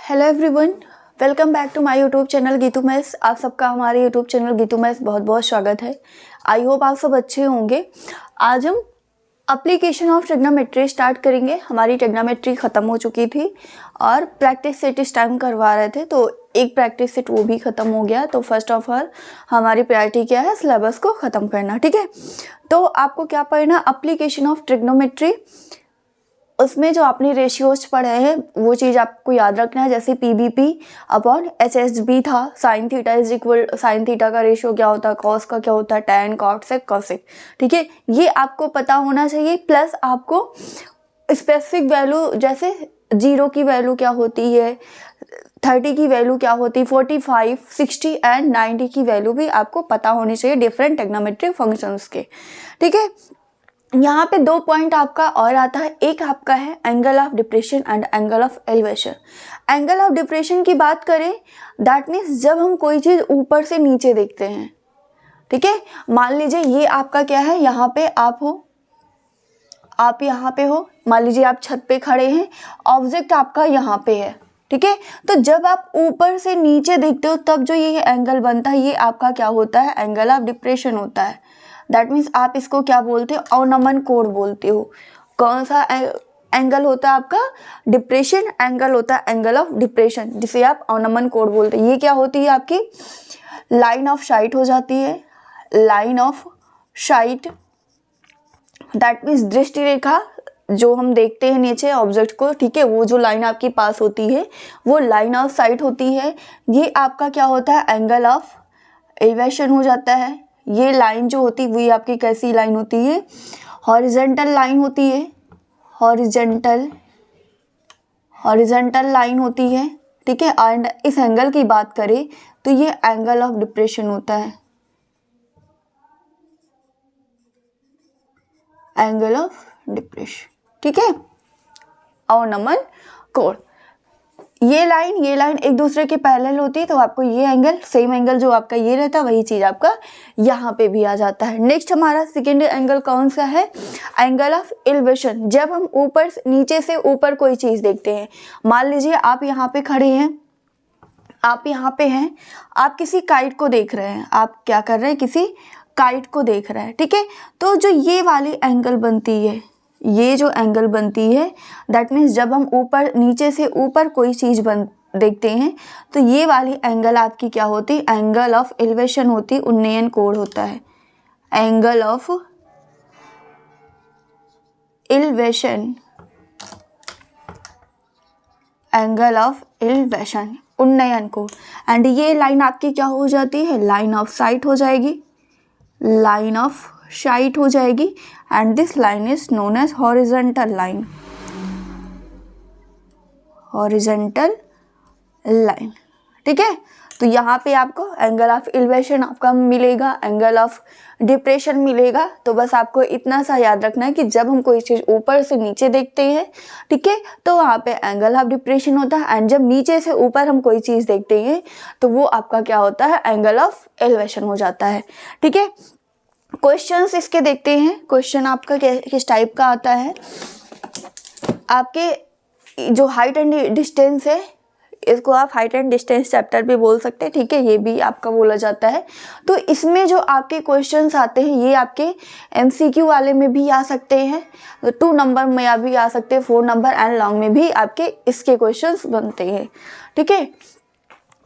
Hello everyone, welcome back to my YouTube channel Geetu maths. आप सबका हमारे यूट्यूब चैनल गीतू मैथ्स बहुत बहुत स्वागत है। आई होप आप सब अच्छे होंगे। आज हम एप्लीकेशन ऑफ ट्रिग्नोमेट्री स्टार्ट करेंगे। हमारी ट्रिग्नोमेट्री ख़त्म हो चुकी थी और प्रैक्टिस सेट इस टाइम करवा रहे थे, तो एक प्रैक्टिस सेट वो भी ख़त्म हो गया। तो फर्स्ट ऑफ ऑल हमारी प्रायोरिटी क्या है, सिलेबस को ख़त्म करना। ठीक है, तो आपको क्या पढ़ना, एप्लीकेशन ऑफ ट्रिग्नोमेट्री। उसमें जो आपने रेशियोज पढ़े हैं वो चीज़ आपको याद रखना है। जैसे PBP अपॉन HSB था, sine theta is equal, sine theta का रेशियो क्या होता है, कॉस का क्या होता है, टैन, कॉट सेक, कॉसेक। ठीक है, ये आपको पता होना चाहिए। प्लस आपको स्पेसिफिक वैल्यू, जैसे 0 की वैल्यू क्या होती है, 30 की वैल्यू क्या होती है, 45, 60 एंड 90 की वैल्यू भी आपको पता होनी चाहिए डिफरेंट ट्रिग्नोमेट्रिक फंक्शंस के। ठीक है, यहाँ पे 2 पॉइंट आपका और आता है। एक आपका है angle of depression and angle of elevation. Angle of depression की बात करें, दैट मीन्स जब हम कोई चीज़ ऊपर से नीचे देखते हैं। ठीक है, मान लीजिए ये आपका क्या है, यहाँ पे आप हो, आप यहाँ पे हो, मान लीजिए आप छत पे खड़े हैं, ऑब्जेक्ट आपका यहाँ पे है। ठीक है, तो जब आप ऊपर से नीचे देखते हो तब जो ये एंगल बनता है, ये आपका क्या होता है, एंगल ऑफ डिप्रेशन होता है। दैट मीन्स आप इसको क्या बोलते हो, अवनमन कोण बोलते हो। कौन सा एंगल होता है आपका, डिप्रेशन एंगल होता है, एंगल ऑफ डिप्रेशन, जिसे आप अवनमन कोण बोलते हैं। ये क्या होती है, आपकी लाइन ऑफ साइट हो जाती है, line of site. That means दृष्टि रेखा जो हम देखते हैं नीचे ऑब्जेक्ट को। ठीक है, वो जो लाइन आपकी पास होती है वो लाइन ऑफ साइट होती है। ये आपका क्या होता है, एंगल ऑफ एलिवेशन हो जाता है। ये लाइन जो होती है वो आपकी कैसी लाइन होती है, हॉरिजॉन्टल लाइन होती है, हॉरिजॉन्टल लाइन होती है। ठीक है, एंड इस एंगल की बात करें तो ये एंगल ऑफ डिप्रेशन होता है, एंगल ऑफ डिप्रेशन। ठीक है, अवनमन कोण। ये लाइन एक दूसरे के पैरेलल होती है, तो आपको ये एंगल, सेम एंगल जो आपका ये रहता है वही चीज़ आपका यहाँ पे भी आ जाता है। नेक्स्ट हमारा सेकेंड एंगल कौन सा है, एंगल ऑफ एलिवेशन। जब हम ऊपर नीचे से ऊपर कोई चीज़ देखते हैं, मान लीजिए आप यहाँ पे खड़े हैं, आप यहाँ पे हैं, आप किसी काइट को देख रहे हैं, आप क्या कर रहे हैं, किसी काइट को देख रहे हैं। ठीक है, तो जो ये वाली एंगल बनती है, ये जो एंगल बनती है, दैट मीन्स जब हम ऊपर नीचे से ऊपर कोई चीज़ देखते हैं तो ये वाली एंगल आपकी क्या होती, एंगल ऑफ एलिवेशन होती, उन्नयन कोण होता है, angle of elevation, angle of elevation, उन्नयन कोण। एंड ये लाइन आपकी क्या हो जाती है, लाइन ऑफ साइट हो जाएगी, लाइन ऑफ साइट हो जाएगी। And this line is known as horizontal line, horizontal line. ठीक है, तो यहाँ पे आपको एंगल ऑफ एलिवेशन आपका मिलेगा, एंगल ऑफ डिप्रेशन मिलेगा। तो बस आपको इतना सा याद रखना है कि जब हम कोई चीज़ ऊपर से नीचे देखते हैं, ठीक है, तो वहाँ पे एंगल ऑफ डिप्रेशन होता है। एंड जब नीचे से ऊपर हम कोई चीज़ देखते हैं तो वो आपका क्या होता है, एंगल ऑफ एलिवेशन हो जाता है। ठीक है, क्वेश्चंस इसके देखते हैं। क्वेश्चन आपका किस टाइप का आता है, आपके जो हाइट एंड डिस्टेंस है, इसको आप हाइट एंड डिस्टेंस चैप्टर भी बोल सकते हैं। ठीक है, ये भी आपका बोला जाता है। तो इसमें जो आपके क्वेश्चंस आते हैं ये आपके MCQ वाले में भी आ सकते हैं, 2 नंबर में भी आ सकते हैं, 4 नंबर एंड लॉन्ग में भी आपके इसके क्वेश्चंस बनते हैं। ठीक है,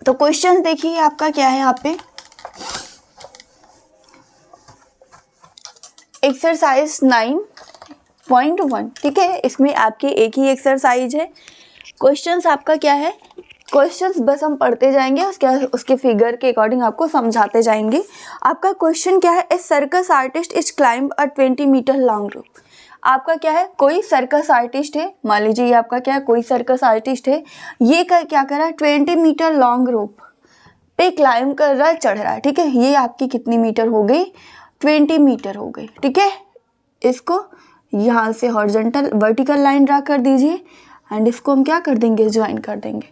तो क्वेश्चंस देखिए आपका क्या है यहाँ पे, एक्सरसाइज 9.1। ठीक है, इसमें आपकी एक ही एक्सरसाइज है। क्वेश्चंस आपका क्या है, क्वेश्चंस बस हम पढ़ते जाएंगे, उसके फिगर के अकॉर्डिंग आपको समझाते जाएंगे। आपका क्वेश्चन क्या है, a circus artist is climb a 20 metre long rope. आपका क्या है, कोई सर्कस आर्टिस्ट है, मान लीजिए ये आपका क्या है, कोई सर्कस आर्टिस्ट है, ये क्या कर रहा है, 20 मीटर लॉन्ग रोप पे क्लाइंब कर रहा है, चढ़ रहा है। ठीक है, ये आपकी कितनी मीटर हो गई, 20 मीटर हो गई। ठीक है, इसको यहाँ से हॉरिजॉन्टल वर्टिकल लाइन ड्रा कर दीजिए एंड इसको हम क्या कर देंगे, ज्वाइन कर देंगे।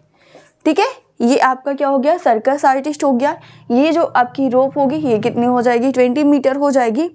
ठीक है, ये आपका क्या हो गया, सर्कस आर्टिस्ट हो गया। ये जो आपकी रोप होगी ये कितनी हो जाएगी, 20 मीटर हो जाएगी।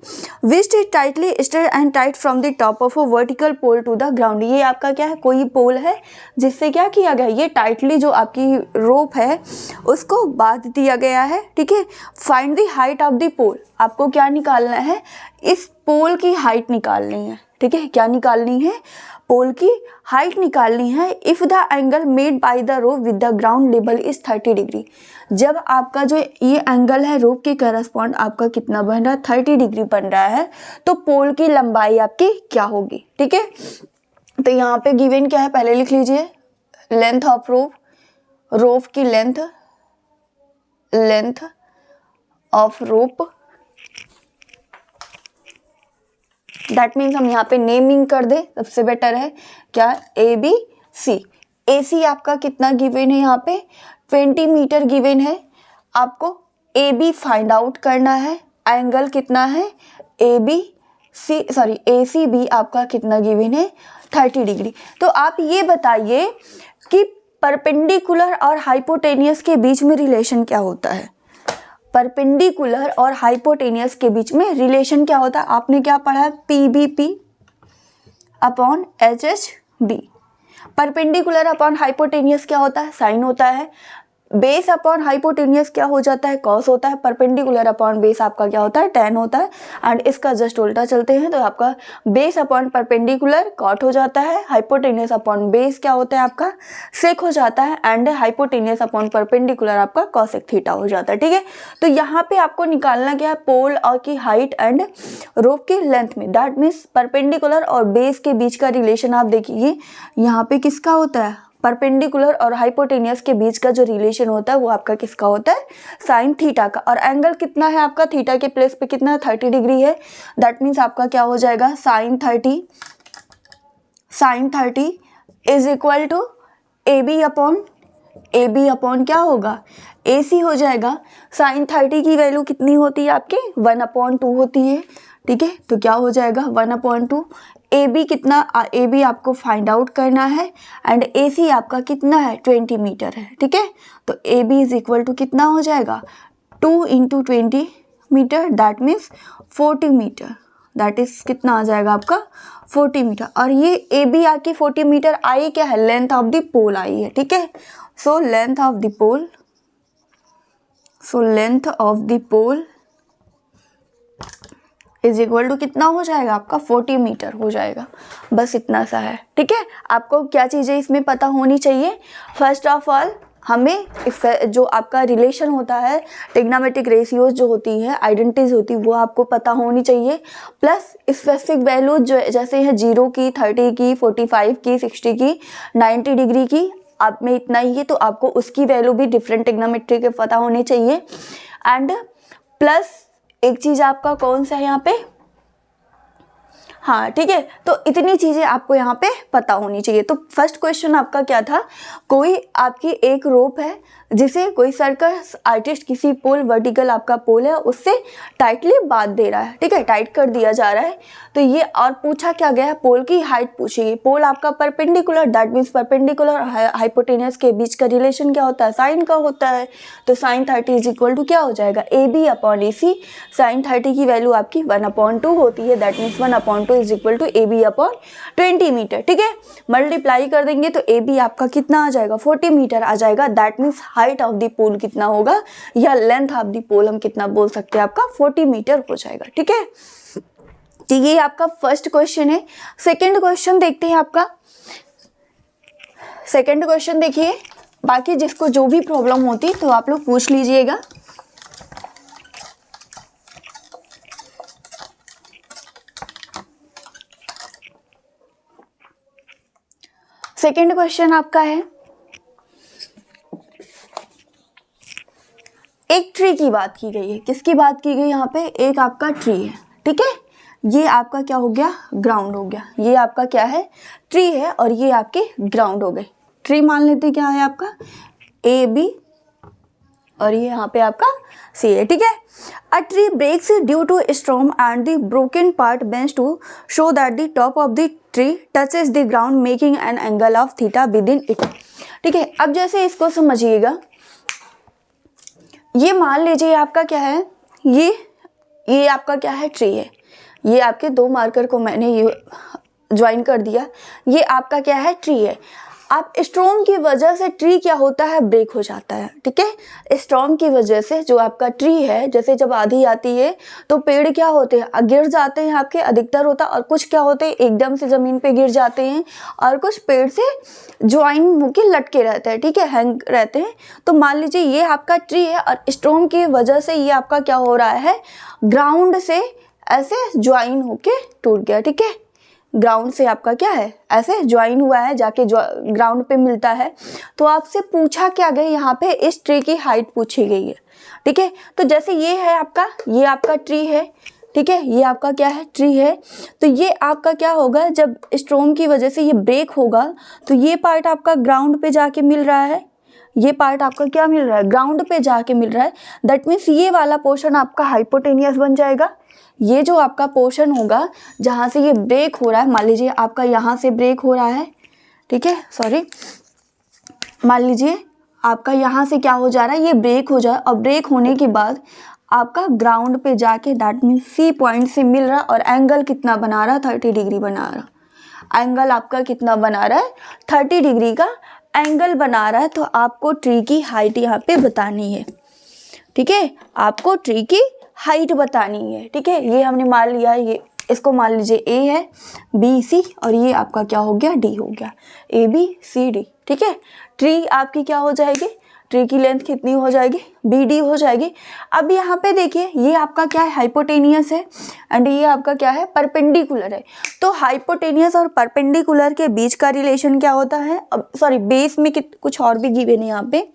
Which is tightly stayed and tight from the top of a vertical pole to the ground. ये आपका क्या है, कोई पोल है जिससे क्या किया गया, ये टाइटली जो आपकी रोप है उसको बांध दिया गया है, ठीक है। Find the height of the pole, आपको क्या निकालना है, इस पोल की हाइट निकालनी है, ठीक है। क्या निकालनी है, पोल की हाइट निकालनी है। If the angle made by the rope with the ground level is 30 degree, जब आपका जो ये एंगल है रोप के करस्पॉन्ड आपका कितना बन रहा है, 30 डिग्री बन रहा है, तो पोल की लंबाई आपकी क्या होगी, ठीक है। तो यहाँ पे गिवन क्या है, पहले लिख लीजिए, लेंथ ऑफ रोप, रोप की length of rope, that means हम यहाँ पे नेमिंग कर दे, सबसे बेटर है क्या, ABC। AC आपका कितना गिवन है, यहाँ पे 20 मीटर गिवन है। आपको AB फाइंड आउट करना है, एंगल कितना है ACB आपका कितना गिवन है, 30 डिग्री। तो आप ये बताइए कि परपेंडिकुलर और हाइपोटेनियस के बीच में रिलेशन क्या होता है। परपेंडिकुलर और हाइपोटेनियस के बीच में रिलेशन क्या होता है, आपने क्या पढ़ा है, PBP upon HHB। Perpendicular upon hypotenuse क्या होता है, साइन होता है। बेस अपॉन हाइपोटेनियस क्या हो जाता है, कॉस होता है। परपेंडिकुलर अपॉन बेस आपका क्या होता है, tan होता है। एंड इसका जस्ट उल्टा चलते हैं तो आपका बेस अपॉन परपेंडिकुलर कॉट हो जाता है, हाइपोटेनियस अपॉन बेस क्या होता है आपका सेक हो जाता है, एंड हाइपोटेनियस अपॉन परपेंडिकुलर आपका कॉसेक थीटा हो जाता है, ठीक है। तो यहाँ पे आपको निकालना क्या है, पोल और की हाइट एंड रोप की लेंथ में, दैट मीन्स परपेंडिकुलर और बेस के बीच का रिलेशन आप देखिए यहाँ पे किसका होता है, परपेंडिकुलर और हाइपोटेनियस के बीच का जो रिलेशन होता है वो आपका किसका होता है, साइन थीटा का। और एंगल कितना है आपका, थीटा के प्लेस पे कितना है, 30 डिग्री है। दैट मीन्स आपका क्या हो जाएगा, sine 30 is equal to AB upon क्या होगा, AC हो जाएगा। साइन 30 की वैल्यू कितनी होती है आपकी, 1/2 होती है, ठीक है। तो क्या हो जाएगा 1/2। AB कितना, AB आपको फाइंड आउट करना है, एंड AC आपका कितना है, 20 मीटर है, ठीक है। तो AB इज इक्वल टू कितना हो जाएगा, 2 × 20 metre, that means 40 metre, that is कितना आ जाएगा आपका 40 मीटर। और ये AB आपकी 40 मीटर आई क्या है, लेंथ ऑफ द पोल आई है, ठीक है। So length of the pole is equal to कितना हो जाएगा आपका 40 मीटर हो जाएगा। बस इतना सा है, ठीक है। आपको क्या चीज़ें इसमें पता होनी चाहिए, फर्स्ट ऑफ ऑल हमें जो आपका रिलेशन होता है, ट्रिग्नोमेट्रिक रेशियोज जो होती है, आइडेंटिटीज होती है, वो आपको पता होनी चाहिए। प्लस स्पेसिफिक वैल्यूज जो जैसे है 0 की, 30 की, 45 की, 60 की, 90 डिग्री की, आप में इतना ही है तो आपको उसकी वैल्यू भी डिफरेंट ट्रिग्नोमेट्री के पता होनी चाहिए। एंड प्लस एक चीज़ आपका कौन सा है यहाँ पे, हाँ ठीक है, तो इतनी चीज़ें आपको यहाँ पे पता होनी चाहिए। तो फर्स्ट क्वेश्चन आपका क्या था, कोई आपकी एक रोप है जिसे कोई सर्कस आर्टिस्ट किसी पोल, वर्टिकल आपका पोल है, उससे टाइटली बांध दे रहा है, ठीक है, टाइट कर दिया जा रहा है। तो ये और पूछा क्या गया है, पोल की हाइट पूछी। पोल आपका परपेंडिकुलर, दैट मीन्स परपेंडिकुलर और हाइपोटेनियस के बीच का रिलेशन क्या होता है, साइन का होता है। तो साइन 30 इज इक्वल टू क्या हो जाएगा, AB अपॉन AC। साइन 30 की वैल्यू आपकी 1/2 होती है, that means 1/2 is equal to AB upon 20 metre, ठीक है। मल्टीप्लाई कर देंगे तो AB आपका कितना आ जाएगा, 40 मीटर आ जाएगा। That means height of the pole कितना होगा, या लेंथ ऑफ द पोल हम कितना बोल सकते हैं, आपका 40 मीटर हो जाएगा, ठीक है। तो ये आपका फर्स्ट क्वेश्चन है। सेकंड क्वेश्चन देखते हैं आपका। सेकंड क्वेश्चन देखिए, बाकी जिसको जो भी प्रॉब्लम होती तो आप लोग पूछ लीजिएगा। सेकंड क्वेश्चन आपका है, एक ट्री की बात की गई है। किसकी बात की गई यहाँ पे, एक आपका ट्री है, ठीक है। ये आपका क्या हो गया, ग्राउंड हो गया। ये आपका क्या है, ट्री है, और ये आपके ग्राउंड हो गए। ट्री मान लेते क्या है आपका AB, और ये यहाँ पे आपका C है, ठीक है। A tree breaks due to storm and the broken part bends to show that the top of the tree touches the ground making an angle of theta with in it, ठीक है। अब जैसे इसको समझिएगा ये मान लीजिए आपका क्या है, ये आपका क्या है, ट्री है। ये आपके 2 मार्कर को मैंने ये ज्वाइन कर दिया। ये आपका क्या है, ट्री है। आप स्टॉर्म की वजह से ट्री क्या होता है, ब्रेक हो जाता है। ठीक है, स्टॉर्म की वजह से जो आपका ट्री है, जैसे जब आंधी आती है तो पेड़ क्या होते हैं, गिर जाते हैं आपके, अधिकतर होता, और कुछ क्या होते हैं एकदम से ज़मीन पे गिर जाते हैं, और कुछ पेड़ से ज्वाइन होके लटके रहते हैं। ठीक है, हैंग रहते हैं। तो मान लीजिए ये आपका ट्री है और स्टॉर्म की वजह से ये आपका क्या हो रहा है, ग्राउंड से ऐसे ज्वाइन होके टूट गया। ठीक है, ग्राउंड से आपका क्या है, ऐसे ज्वाइन हुआ है, जाके ग्राउंड पे मिलता है। तो आपसे पूछा क्या गया यहाँ पे, इस ट्री की हाइट पूछी गई है। ठीक है, तो जैसे ये है आपका, ये आपका ट्री है। ठीक है, ये आपका क्या है, ट्री है। तो ये आपका क्या होगा, जब स्टॉर्म की वजह से ये ब्रेक होगा तो ये पार्ट आपका ग्राउंड पे जाके मिल रहा है। ये पार्ट आपका क्या मिल रहा है, ग्राउंड पे जाके मिल रहा है। दैट मीन्स ये वाला पोर्शन आपका हाइपोटेनियस बन जाएगा। ये जो आपका पोर्शन होगा जहाँ से ये ब्रेक हो रहा है, मान लीजिए आपका यहाँ से ब्रेक हो रहा है। ठीक है, सॉरी, मान लीजिए आपका यहाँ से क्या हो जा रहा है, ये ब्रेक हो जाए, और ब्रेक होने के बाद आपका ग्राउंड पे जाके दैट मीन्स सी पॉइंट से मिल रहा है, और एंगल कितना बना रहा है, 30 डिग्री बना रहा। एंगल आपका कितना बना रहा है, 30 डिग्री का एंगल बना रहा है। तो आपको ट्री की हाइट यहाँ पे बतानी है। ठीक है, आपको ट्री की हाइट बतानी है। ठीक है, ये हमने मान लिया, ये इसको मान लीजिए ए है, बी सी, और ये आपका क्या हो गया, डी हो गया, ए बी सी डी। ठीक है, ट्री आपकी क्या हो जाएगी, ट्री की लेंथ कितनी हो जाएगी, बी डी हो जाएगी। अब यहाँ पे देखिए, ये आपका क्या है, हाइपोटेनियस है, एंड ये आपका क्या है, परपेंडिकुलर है। तो हाइपोटेनियस और परपेंडिकुलर के बीच का रिलेशन क्या होता है, अब सॉरी बेस में कुछ और भी गिवन है यहाँ पे।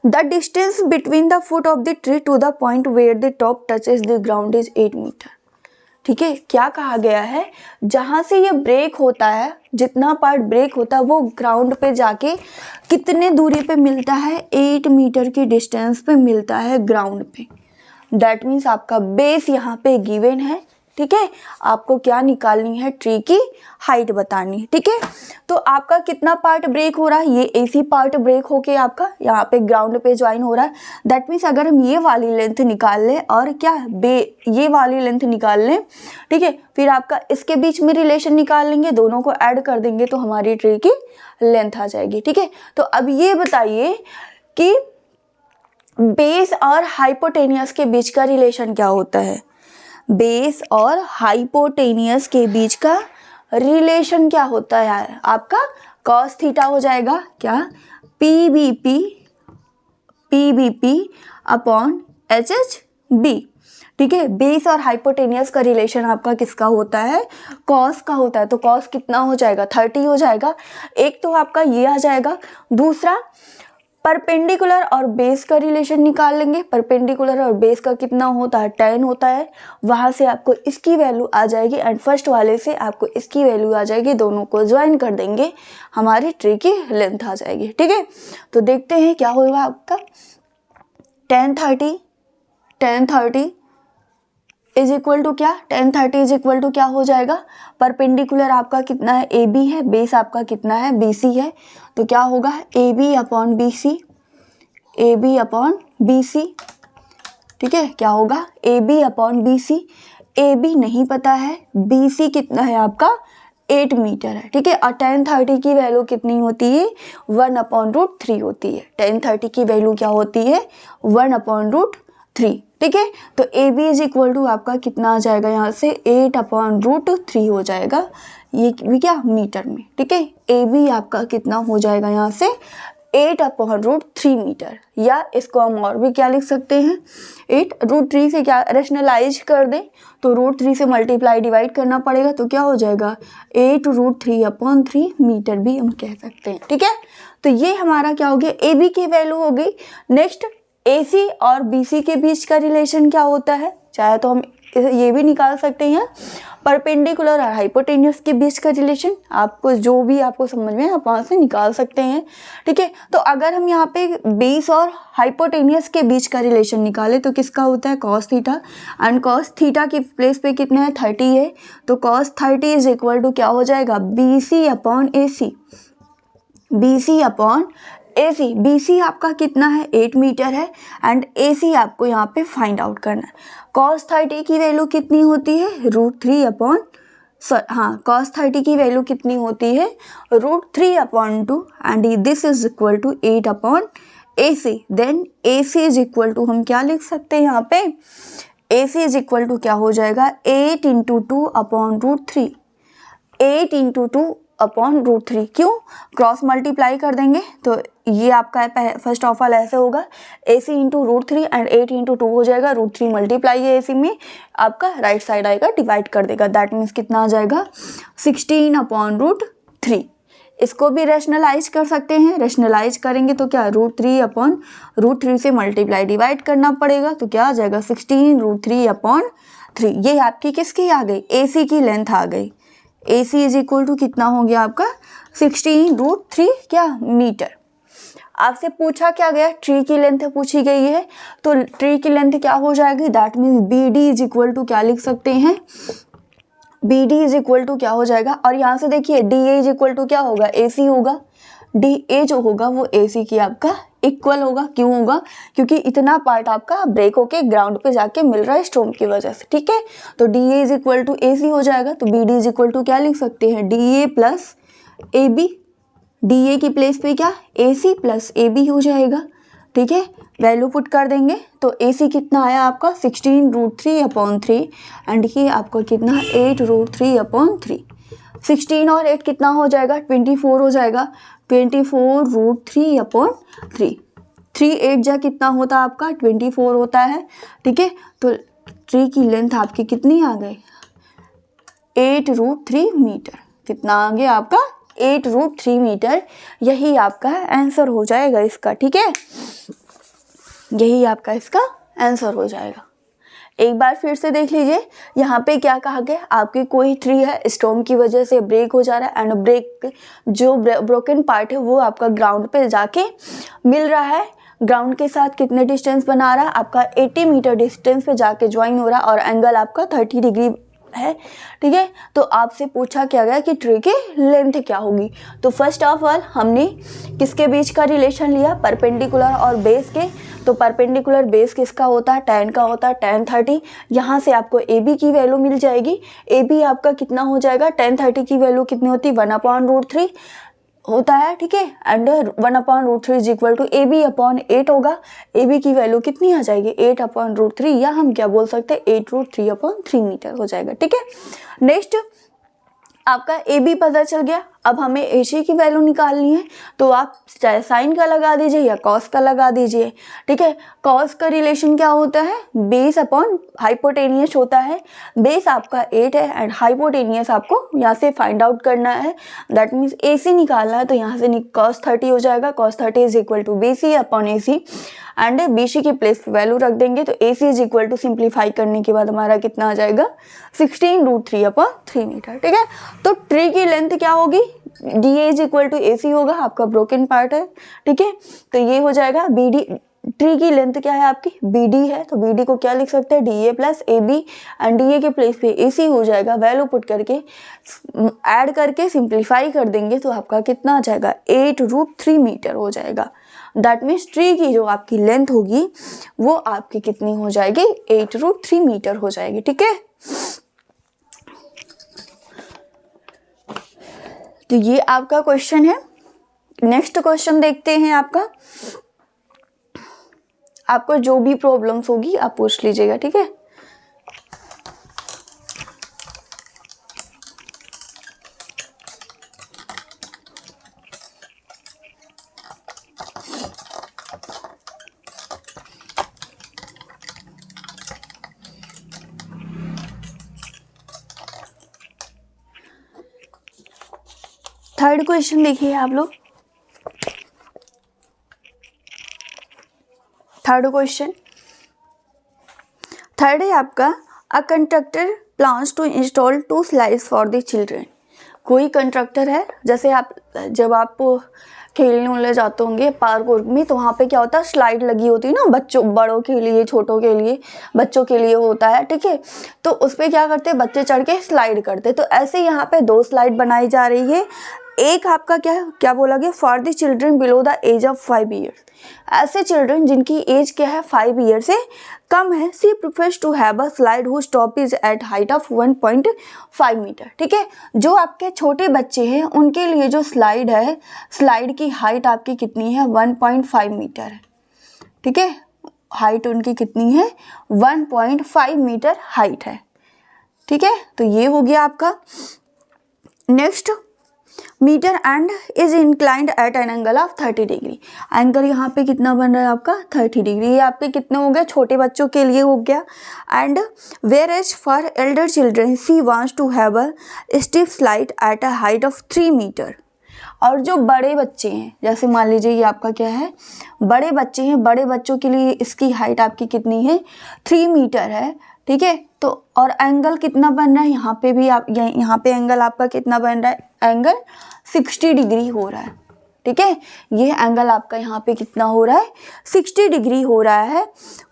The distance between the foot of the tree to the point where the top touches the ground is 8 metre. ठीक है, क्या कहा गया है, जहाँ से ये ब्रेक होता है, जितना पार्ट ब्रेक होता है वो ग्राउंड पे जाके कितने दूरी पे मिलता है, 8 मीटर की डिस्टेंस पे मिलता है ग्राउंड पे। दैट मीन्स आपका बेस यहाँ पे गिवन है। ठीक है, आपको क्या निकालनी है, ट्री की हाइट बतानी है। ठीक है, तो आपका कितना पार्ट ब्रेक हो रहा है, ये एसी पार्ट ब्रेक होके आपका यहाँ पे ग्राउंड पे ज्वाइन हो रहा है। दैट मीन्स अगर हम ये वाली लेंथ निकाल लें और क्या ये वाली लेंथ निकाल लें, ठीक है, फिर आपका इसके बीच में रिलेशन निकाल लेंगे, दोनों को ऐड कर देंगे तो हमारी ट्री की लेंथ आ जाएगी। ठीक है, तो अब ये बताइए कि बेस और हाइपोटेनियस के बीच का रिलेशन क्या होता है। बेस और हाइपोटेनियस के बीच का रिलेशन क्या होता है यार, आपका कॉस थीटा हो जाएगा, क्या, P B P upon H H B. ठीक है, बेस और हाइपोटेनियस का रिलेशन आपका किसका होता है, कॉस का होता है। तो कॉस कितना हो जाएगा, 30 हो जाएगा। एक तो आपका ये आ जाएगा, दूसरा परपेंडिकुलर और बेस का रिलेशन निकाल लेंगे। परपेंडिकुलर और बेस का कितना होता है, 10 होता है, वहाँ से आपको इसकी वैल्यू आ जाएगी, एंड फर्स्ट वाले से आपको इसकी वैल्यू आ जाएगी, दोनों को ज्वाइन कर देंगे, हमारी ट्री की लेंथ आ जाएगी। ठीक है, तो देखते हैं क्या होगा आपका, 10 30 इज इक्वल टू क्या, 10 30 इज इक्वल टू क्या हो जाएगा, परपेंडिकुलर आपका कितना है, ए बी है, बेस आपका कितना है, बी सी है, तो क्या होगा, A B upon B C, A B upon B C. ठीक है, क्या होगा, A B upon B C. A B नहीं पता है, बी सी कितना है आपका, 8 मीटर है। ठीक है, और 10 30 की वैल्यू कितनी होती है, 1/√3 होती है। 10 30 की वैल्यू क्या होती है, 1/√3। ठीक है, तो A B is equal to आपका कितना आ जाएगा, यहाँ से 8/√3 हो जाएगा, ये भी क्या, मीटर में। ठीक है, ए बी आपका कितना हो जाएगा, यहाँ से 8/√3 मीटर, या इसको हम और भी क्या लिख सकते हैं, 8√3 से क्या रेशनलाइज कर दें तो √3 से मल्टीप्लाई डिवाइड करना पड़ेगा, तो क्या हो जाएगा, 8√3/3 मीटर भी हम कह सकते हैं। ठीक है, तो ये हमारा क्या हो गया, ए बी की वैल्यू हो गई। नेक्स्ट, ए सी और बी सी के बीच का रिलेशन क्या होता है, चाहे तो हम ये भी निकाल सकते हैं, परपेंडिकुलर और हाइपोटेनियस के बीच का रिलेशन, आपको जो भी आपको समझ में आप वहाँ से निकाल सकते हैं। ठीक है, तो अगर हम यहाँ पे बेस और हाइपोटेनियस के बीच का रिलेशन निकालें तो किसका होता है, cos theta, and cos theta की प्लेस पे कितना है, 30 है, तो कॉस 30 इज इक्वल टू क्या हो जाएगा, B C upon A C, B C upon AC BC आपका कितना है 8 मीटर है एंड AC आपको यहाँ पे फाइंड आउट करना है। cos 30 की वैल्यू कितनी होती है cos 30 की वैल्यू कितनी होती है √3/2 and this is equal to 8/AC। Then AC is equal to हम क्या लिख सकते हैं यहाँ पे AC इज इक्वल टू क्या हो जाएगा 8 × 2/√3 8 × 2/√3 क्यों क्रॉस मल्टीप्लाई कर देंगे तो ये आपका फर्स्ट ऑफ ऑल ऐसे होगा AC × √3 एंड 8 × 2 हो जाएगा √3 मल्टीप्लाई है AC में आपका राइट साइड आएगा डिवाइड कर देगा दैट मीन्स कितना आ जाएगा 16/√3। इसको भी रैशनलाइज कर सकते हैं। रैशनलाइज करेंगे तो क्या √3/√3 से मल्टीप्लाई डिवाइड करना पड़ेगा तो क्या आ जाएगा 16√3/3। ये आपकी किसकी आ गई AC की लेंथ आ गई। AC इज इक्वल टू कितना हो गया आपका 16√3 क्या मीटर। आपसे पूछा क्या गया ट्री की लेंथ पूछी गई है तो ट्री की लेंथ क्या हो जाएगी that means BD is equal to क्या लिख सकते हैं BD इज इक्वल टू क्या हो जाएगा और यहाँ से देखिए DA इज इक्वल टू क्या होगा AC होगा। DA जो होगा वो AC की आपका इक्वल होगा। क्यों होगा क्योंकि इतना पार्ट आपका ब्रेक होके ग्राउंड पे जाके मिल रहा है स्टोन की वजह से। ठीक है तो DA is equal to AC हो जाएगा तो BD इज इक्वल टू क्या लिख सकते हैं DA प्लस AB। DA की प्लेस पे क्या AC प्लस AB हो जाएगा। ठीक है वैल्यू पुट कर देंगे तो AC कितना आया आपका 16√3/3 एंड ये आपका कितना 8√3/3। 16 और 8 कितना हो जाएगा 24 हो जाएगा 24√3/3। 3 8 जा कितना होता है आपका 24 होता है। ठीक है तो ट्री की लेंथ आपकी कितनी आ गई 8√3 मीटर। कितना आ गया आपका 8√3 मीटर। यही आपका आंसर हो जाएगा इसका। ठीक है यही आपका इसका आंसर हो जाएगा। एक बार फिर से देख लीजिए यहाँ पे क्या कहा गया आपकी कोई ट्री है स्टॉर्म की वजह से ब्रेक हो जा रहा है एंड ब्रेक जो ब्रोकन पार्ट है वो आपका ग्राउंड पे जाके मिल रहा है। ग्राउंड के साथ कितने डिस्टेंस बना रहा है आपका 80 मीटर डिस्टेंस पे जाके ज्वाइन हो रहा है और एंगल आपका 30 डिग्री है। ठीक है तो आपसे पूछा क्या गया कि ट्री की लेंथ क्या होगी तो फर्स्ट ऑफ ऑल हमने किसके बीच का रिलेशन लिया परपेंडिकुलर और बेस के। तो परपेंडिकुलर बेस किसका होता है tan का होता है tan 30। यहाँ से आपको AB की वैल्यू मिल जाएगी। AB आपका कितना हो जाएगा tan 30 की वैल्यू कितनी होती है 1/√3 होता है। ठीक है and 1/√3 is equal to AB/8 होगा। AB की वैल्यू कितनी आ जाएगी 8/√3 या हम क्या बोल सकते हैं 8√3/3 मीटर हो जाएगा। ठीक है नेक्स्ट आपका AB पता चल गया। अब हमें AC की वैल्यू निकालनी है तो आप चाहे साइन का लगा दीजिए या कॉस का लगा दीजिए। ठीक है कॉस का रिलेशन क्या होता है बेस अपॉन हाइपोटेनियस होता है। बेस आपका 8 है एंड हाइपोटेनियस आपको यहाँ से फाइंड आउट करना है दैट मीन्स AC निकालना है तो यहाँ से cos 30 हो जाएगा। cos 30 is equal to BC/AC and BC की प्लेस पे वैल्यू रख देंगे तो AC is equal to simplify करने के बाद हमारा कितना आ जाएगा 16√3/3 मीटर। ठीक है तो ट्री की लेंथ क्या होगी DA is equal to AC होगा आपका ब्रोकन पार्ट है। ठीक है तो ये हो जाएगा BD। ट्री की लेंथ क्या है आपकी BD है तो BD को क्या लिख सकते हैं DA plus AB and DA के प्लेस पे AC हो जाएगा। वैल्यू पुट करके ऐड करके सिंप्लीफाई कर देंगे तो आपका कितना आ जाएगा 8√3 मीटर हो जाएगा। दैट मीन्स ट्री की जो आपकी लेंथ होगी वो आपकी कितनी हो जाएगी 8√3 मीटर हो जाएगी। ठीक है तो ये आपका क्वेश्चन है। नेक्स्ट क्वेश्चन देखते हैं आपको जो भी प्रॉब्लम्स होगी आप पूछ लीजिएगा। ठीक है थर्ड क्वेश्चन देखिए आप लोग। थर्ड क्वेश्चन थर्ड है आपका a constructor plans to install 2 slides for the children. कोई कंस्ट्रक्टर है जैसे जब आप खेलने उलने जाते होंगे पार्क में तो वहाँ पे क्या होता है स्लाइड लगी होती है ना बच्चों बड़ों के लिए छोटों के लिए बच्चों के लिए होता है। ठीक है तो उस पर क्या करते हैं बच्चे चढ़ के स्लाइड करते हैं। तो ऐसे यहाँ पे 2 स्लाइड बनाई जा रही है एक आपका क्या बोला गया, for the children below the age of 5 years, ऐसे चिल्ड्रन जिनकी एज क्या है 5 ईयर से कम है, she prefers to have a slide whose top is at height of 1.5 metre. ठीक है, जो आपके छोटे बच्चे हैं उनके लिए जो स्लाइड है, स्लाइड की हाइट आपकी कितनी है 1.5 मीटर है। ठीक है, हाइट उनकी कितनी है 1.5 मीटर हाइट है। ठीक है, तो ये हो गया आपका। Next, metre and is inclined at an angle of 30 degree. Angle यहाँ पे कितना बन रहा है आपका 30 डिग्री। ये आपके कितने हो गए, छोटे बच्चों के लिए हो गया। And whereas for elder children she wants to have a stiff slide at a height of 3 metre. और जो बड़े बच्चे हैं, जैसे मान लीजिए ये आपका क्या है, बड़े बच्चे हैं, बड़े बच्चों के लिए इसकी हाइट आपकी कितनी है 3 मीटर है। ठीक है, तो और एंगल कितना बन रहा है यहाँ पे भी, आप यहाँ पे एंगल आपका कितना बन रहा है, एंगल 60 डिग्री हो रहा है। ठीक है, ये एंगल आपका यहाँ पे कितना हो रहा है 60 डिग्री हो रहा है।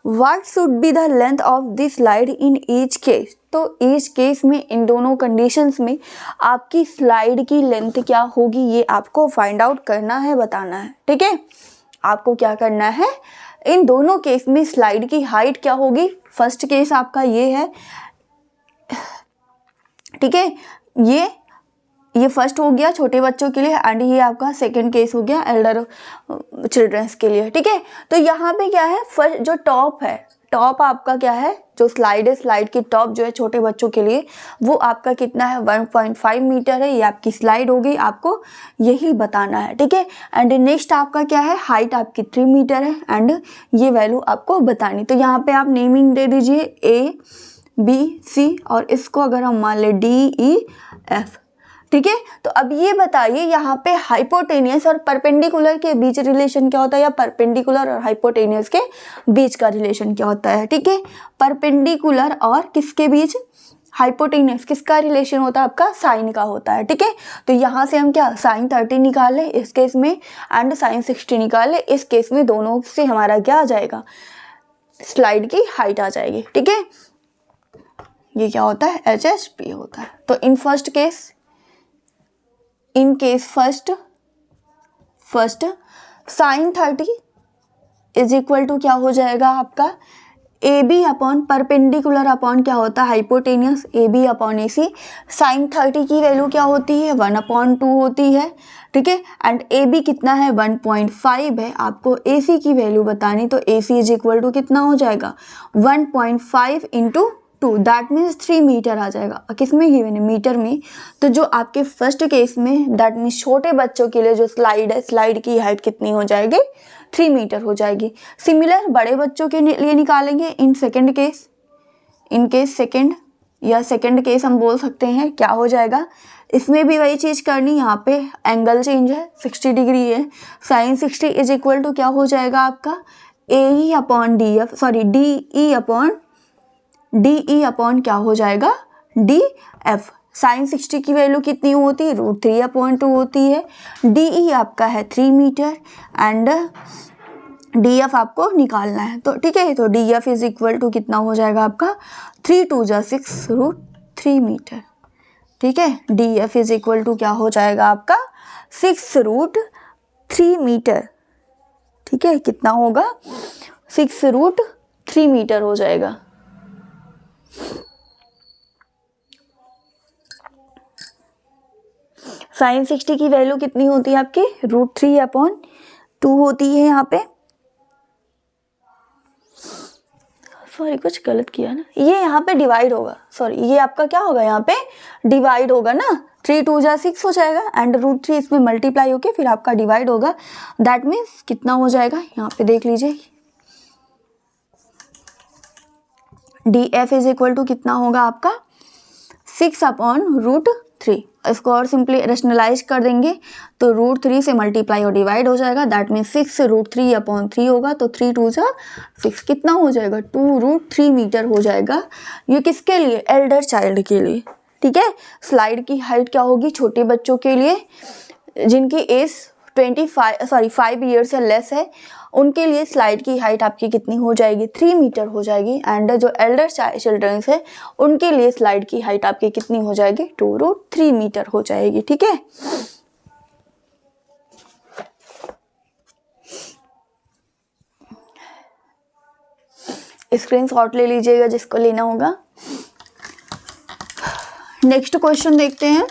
What should be the length of this slide in each case. तो ईच केस में, इन दोनों कंडीशंस में आपकी स्लाइड की लेंथ क्या होगी, ये आपको फाइंड आउट करना है, बताना है। ठीक है, आपको क्या करना है, इन दोनों केस में स्लाइड की हाइट क्या होगी। फर्स्ट केस आपका ये है, ठीक है, ये फर्स्ट हो गया छोटे बच्चों के लिए, एंड ये आपका सेकंड केस हो गया एल्डर चिल्ड्रंस के लिए। ठीक है, तो यहाँ पे क्या है, फर्स्ट जो टॉप है, टॉप आपका क्या है, जो स्लाइड है, स्लाइड की टॉप जो है छोटे बच्चों के लिए वो आपका कितना है 1.5 मीटर है। ये आपकी स्लाइड हो गई, आपको यही बताना है। ठीक है, एंड नेक्स्ट आपका क्या है, हाइट आपकी 3 मीटर है एंड ये वैल्यू आपको बतानी। तो यहाँ पे आप नेमिंग दे दीजिए A, B, C और इसको अगर हम मान ले D, E, F। ठीक है, तो अब ये बताइए यहाँ पे हाइपोटेनियस और परपेंडिकुलर के बीच रिलेशन क्या होता है, या परपेंडिकुलर और हाइपोटेनियस के बीच का रिलेशन क्या होता है। ठीक है, परपेंडिकुलर और किसके बीच, हाइपोटेनियस किसका रिलेशन होता है आपका, साइन का होता है। ठीक है, तो यहाँ से हम क्या साइन 30 निकाल ले इस केस में एंड साइन 60 निकाल ले इस केस में, दोनों से हमारा क्या आ जाएगा, स्लाइड की हाइट आ जाएगी। ठीक है, ये क्या होता है HSP होता है। तो in first case, in case first sine 30 is equal to क्या हो जाएगा आपका AB अपॉन परपेंडिकुलर अपॉन क्या होता है hypotenuse, AB upon AC। Sine 30 की वैल्यू क्या होती है 1/2 होती है। ठीक है, एंड AB कितना है 1.5 है, आपको AC की वैल्यू बतानी। तो AC इज इक्वल टू कितना हो जाएगा 1.5 इंटू 2, दैट मीन्स 3 मीटर आ जाएगा। किसमें गिवन है, मीटर में। तो जो आपके फर्स्ट केस में दैट मीन्स छोटे बच्चों के लिए जो स्लाइड है, स्लाइड की हाइट कितनी हो जाएगी 3 मीटर हो जाएगी। सिमिलर बड़े बच्चों के लिए निकालेंगे in second case, in case second या सेकंड केस हम बोल सकते हैं, क्या हो जाएगा, इसमें भी वही चीज़ करनी। यहाँ पे एंगल चेंज है 60 डिग्री है, साइन 60 इज इक्वल टू क्या हो जाएगा आपका AE upon DF, sorry DE upon क्या हो जाएगा DF। साइन 60 की वैल्यू कितनी होती है √3/2 होती है। DE आपका है 3 मीटर एंड DF आपको निकालना है। तो ठीक है, तो DF इज इक्वल टू कितना हो जाएगा आपका 3 2 जा 6 √3 मीटर। ठीक है, DF इज इक्वल टू क्या हो जाएगा आपका 6 √3 मीटर। ठीक है, कितना होगा 6 √3 मीटर हो जाएगा। साइन 60 की वैल्यू कितनी होती है आपकी √3/2 होती है। यहाँ पे सॉरी कुछ गलत किया ना, ये यहाँ पे डिवाइड होगा, सॉरी ये आपका क्या होगा यहाँ पे डिवाइड होगा ना, 3 2 जा 6 हो जाएगा एंड √3 इसमें मल्टीप्लाई होके फिर आपका डिवाइड होगा। दैट मीन्स कितना हो जाएगा, यहाँ पे देख लीजिए DF इज इक्वल टू कितना होगा आपका 6/√3। इसको और सिंपली रेशनलाइज कर देंगे तो √3 से मल्टीप्लाई और डिवाइड हो जाएगा। दैट मीन्स 6 √3/3 होगा। तो 3 2 जा 6 कितना हो जाएगा 2√3 मीटर हो जाएगा। ये किसके लिए, एल्डर चाइल्ड के लिए। ठीक है, स्लाइड की हाइट क्या होगी छोटे बच्चों के लिए जिनकी एज 5 ईयर्स या लेस है, उनके लिए स्लाइड की हाइट आपकी कितनी हो जाएगी 3 मीटर हो जाएगी। एंड जो एल्डर चिल्ड्रंस है उनके लिए स्लाइड की हाइट आपकी कितनी हो जाएगी 2 √3 मीटर हो जाएगी। ठीक है, स्क्रीनशॉट ले लीजिएगा जिसको लेना होगा। नेक्स्ट क्वेश्चन देखते हैं।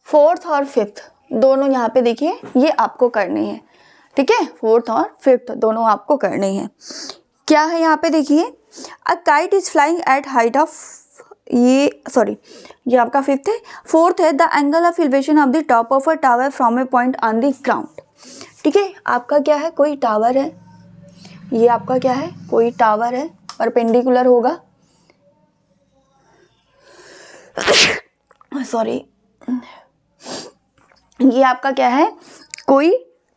फोर्थ और फिफ्थ दोनों यहाँ पे देखिए, ये आपको करनी है, ठीक है। फोर्थ और फिफ्थ दोनों आपको करनी है। क्या है यहाँ पे देखिए, अ kite is flying eight height of, ये आपका फिफ्थ है। फोर्थ है, the angle of elevation of the top of a tower from a point on the ground, ठीक है। आपका क्या है, कोई टावर है, ये आपका क्या है, कोई टावर है, परपेंडिकुलर होगा, सॉरी, ये आपका क्या है, कोई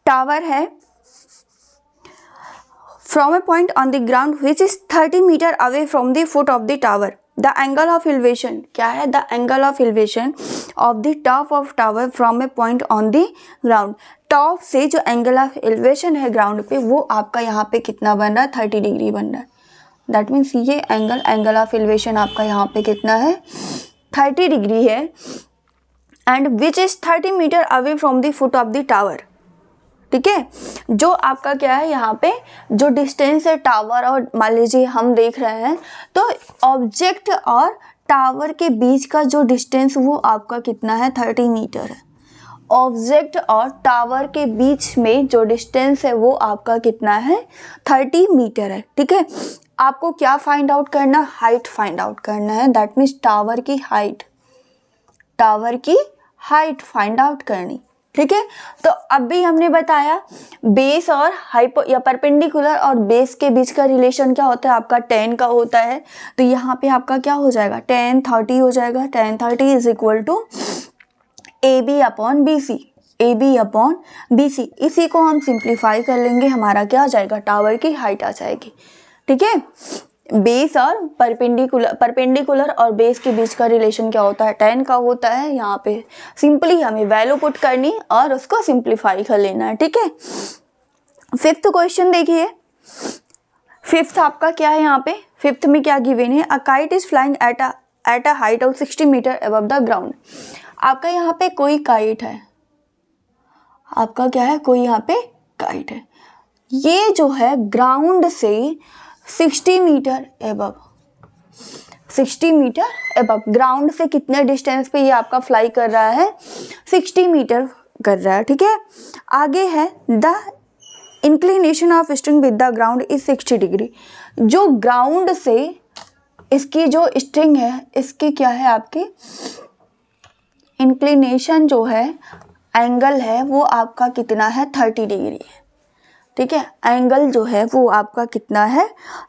टावर है, from a point on the ground which is 30 metre away from the foot of the tower. The angle of elevation क्या है, the angle of elevation of the top of tower from a point on the ground. Top से जो angle of elevation है ground पे, वो आपका यहाँ पे कितना बन रहा है, 30 डिग्री बन रहा है। दैट मीन्स ये एंगल ऑफ एलिवेशन आपका यहाँ पे कितना है, 30 डिग्री है, and which is 30 metre away from the foot of the tower, ठीक है। जो आपका क्या है, यहाँ पे जो डिस्टेंस है टावर और, मान लीजिए हम देख रहे हैं तो ऑब्जेक्ट और टावर के बीच का जो डिस्टेंस वो आपका कितना है, 30 मीटर है। ऑब्जेक्ट और टावर के बीच में जो डिस्टेंस है वो आपका कितना है, 30 मीटर है, ठीक है। आपको क्या फाइंड आउट करना, हाइट फाइंड आउट करना है। दैट मीन्स टावर की हाइट फाइंड आउट करनी, ठीक है। तो अभी हमने बताया बेस और हाइपो या परपेंडिकुलर और बेस के बीच का रिलेशन क्या होता है, आपका tan का होता है। तो यहाँ पे आपका क्या हो जाएगा, tan 30 हो जाएगा। tan 30 is equal to AB upon BC। इसी को हम सिंप्लीफाई कर लेंगे, हमारा क्या आ जाएगा, टावर की हाइट आ जाएगी, ठीक है। बेस और परपेंडिकुलर और बेस के बीच का रिलेशन क्या होता है, tan का होता है। यहाँ पे सिंपली हमें वैल्यू पुट करनी और उसको सिंप्लीफाई कर लेना है, ठीक है। फिफ्थ क्वेश्चन देखिए, फिफ्थ आपका क्या है, यहाँ पे फिफ्थ में क्या गिवन है, a kite is flying at a height of 60 metre above the ground. आपका यहाँ पे कोई काइट है, आपका क्या है, कोई यहाँ पे काइट है, ये जो है ग्राउंड से 60 metre above, 60 metre above, ground से कितने डिस्टेंस पे ये आपका फ्लाई कर रहा है, 60 मीटर कर रहा है, ठीक है। आगे है, the inclination of string with the ground is 60 degree. जो ग्राउंड से इसकी जो स्ट्रिंग है, इसकी क्या है, आपकी इंक्लिनेशन जो है, एंगल है, वो आपका कितना है, 30 डिग्री है, ठीक है। एंगल जो है वो आपका कितना है,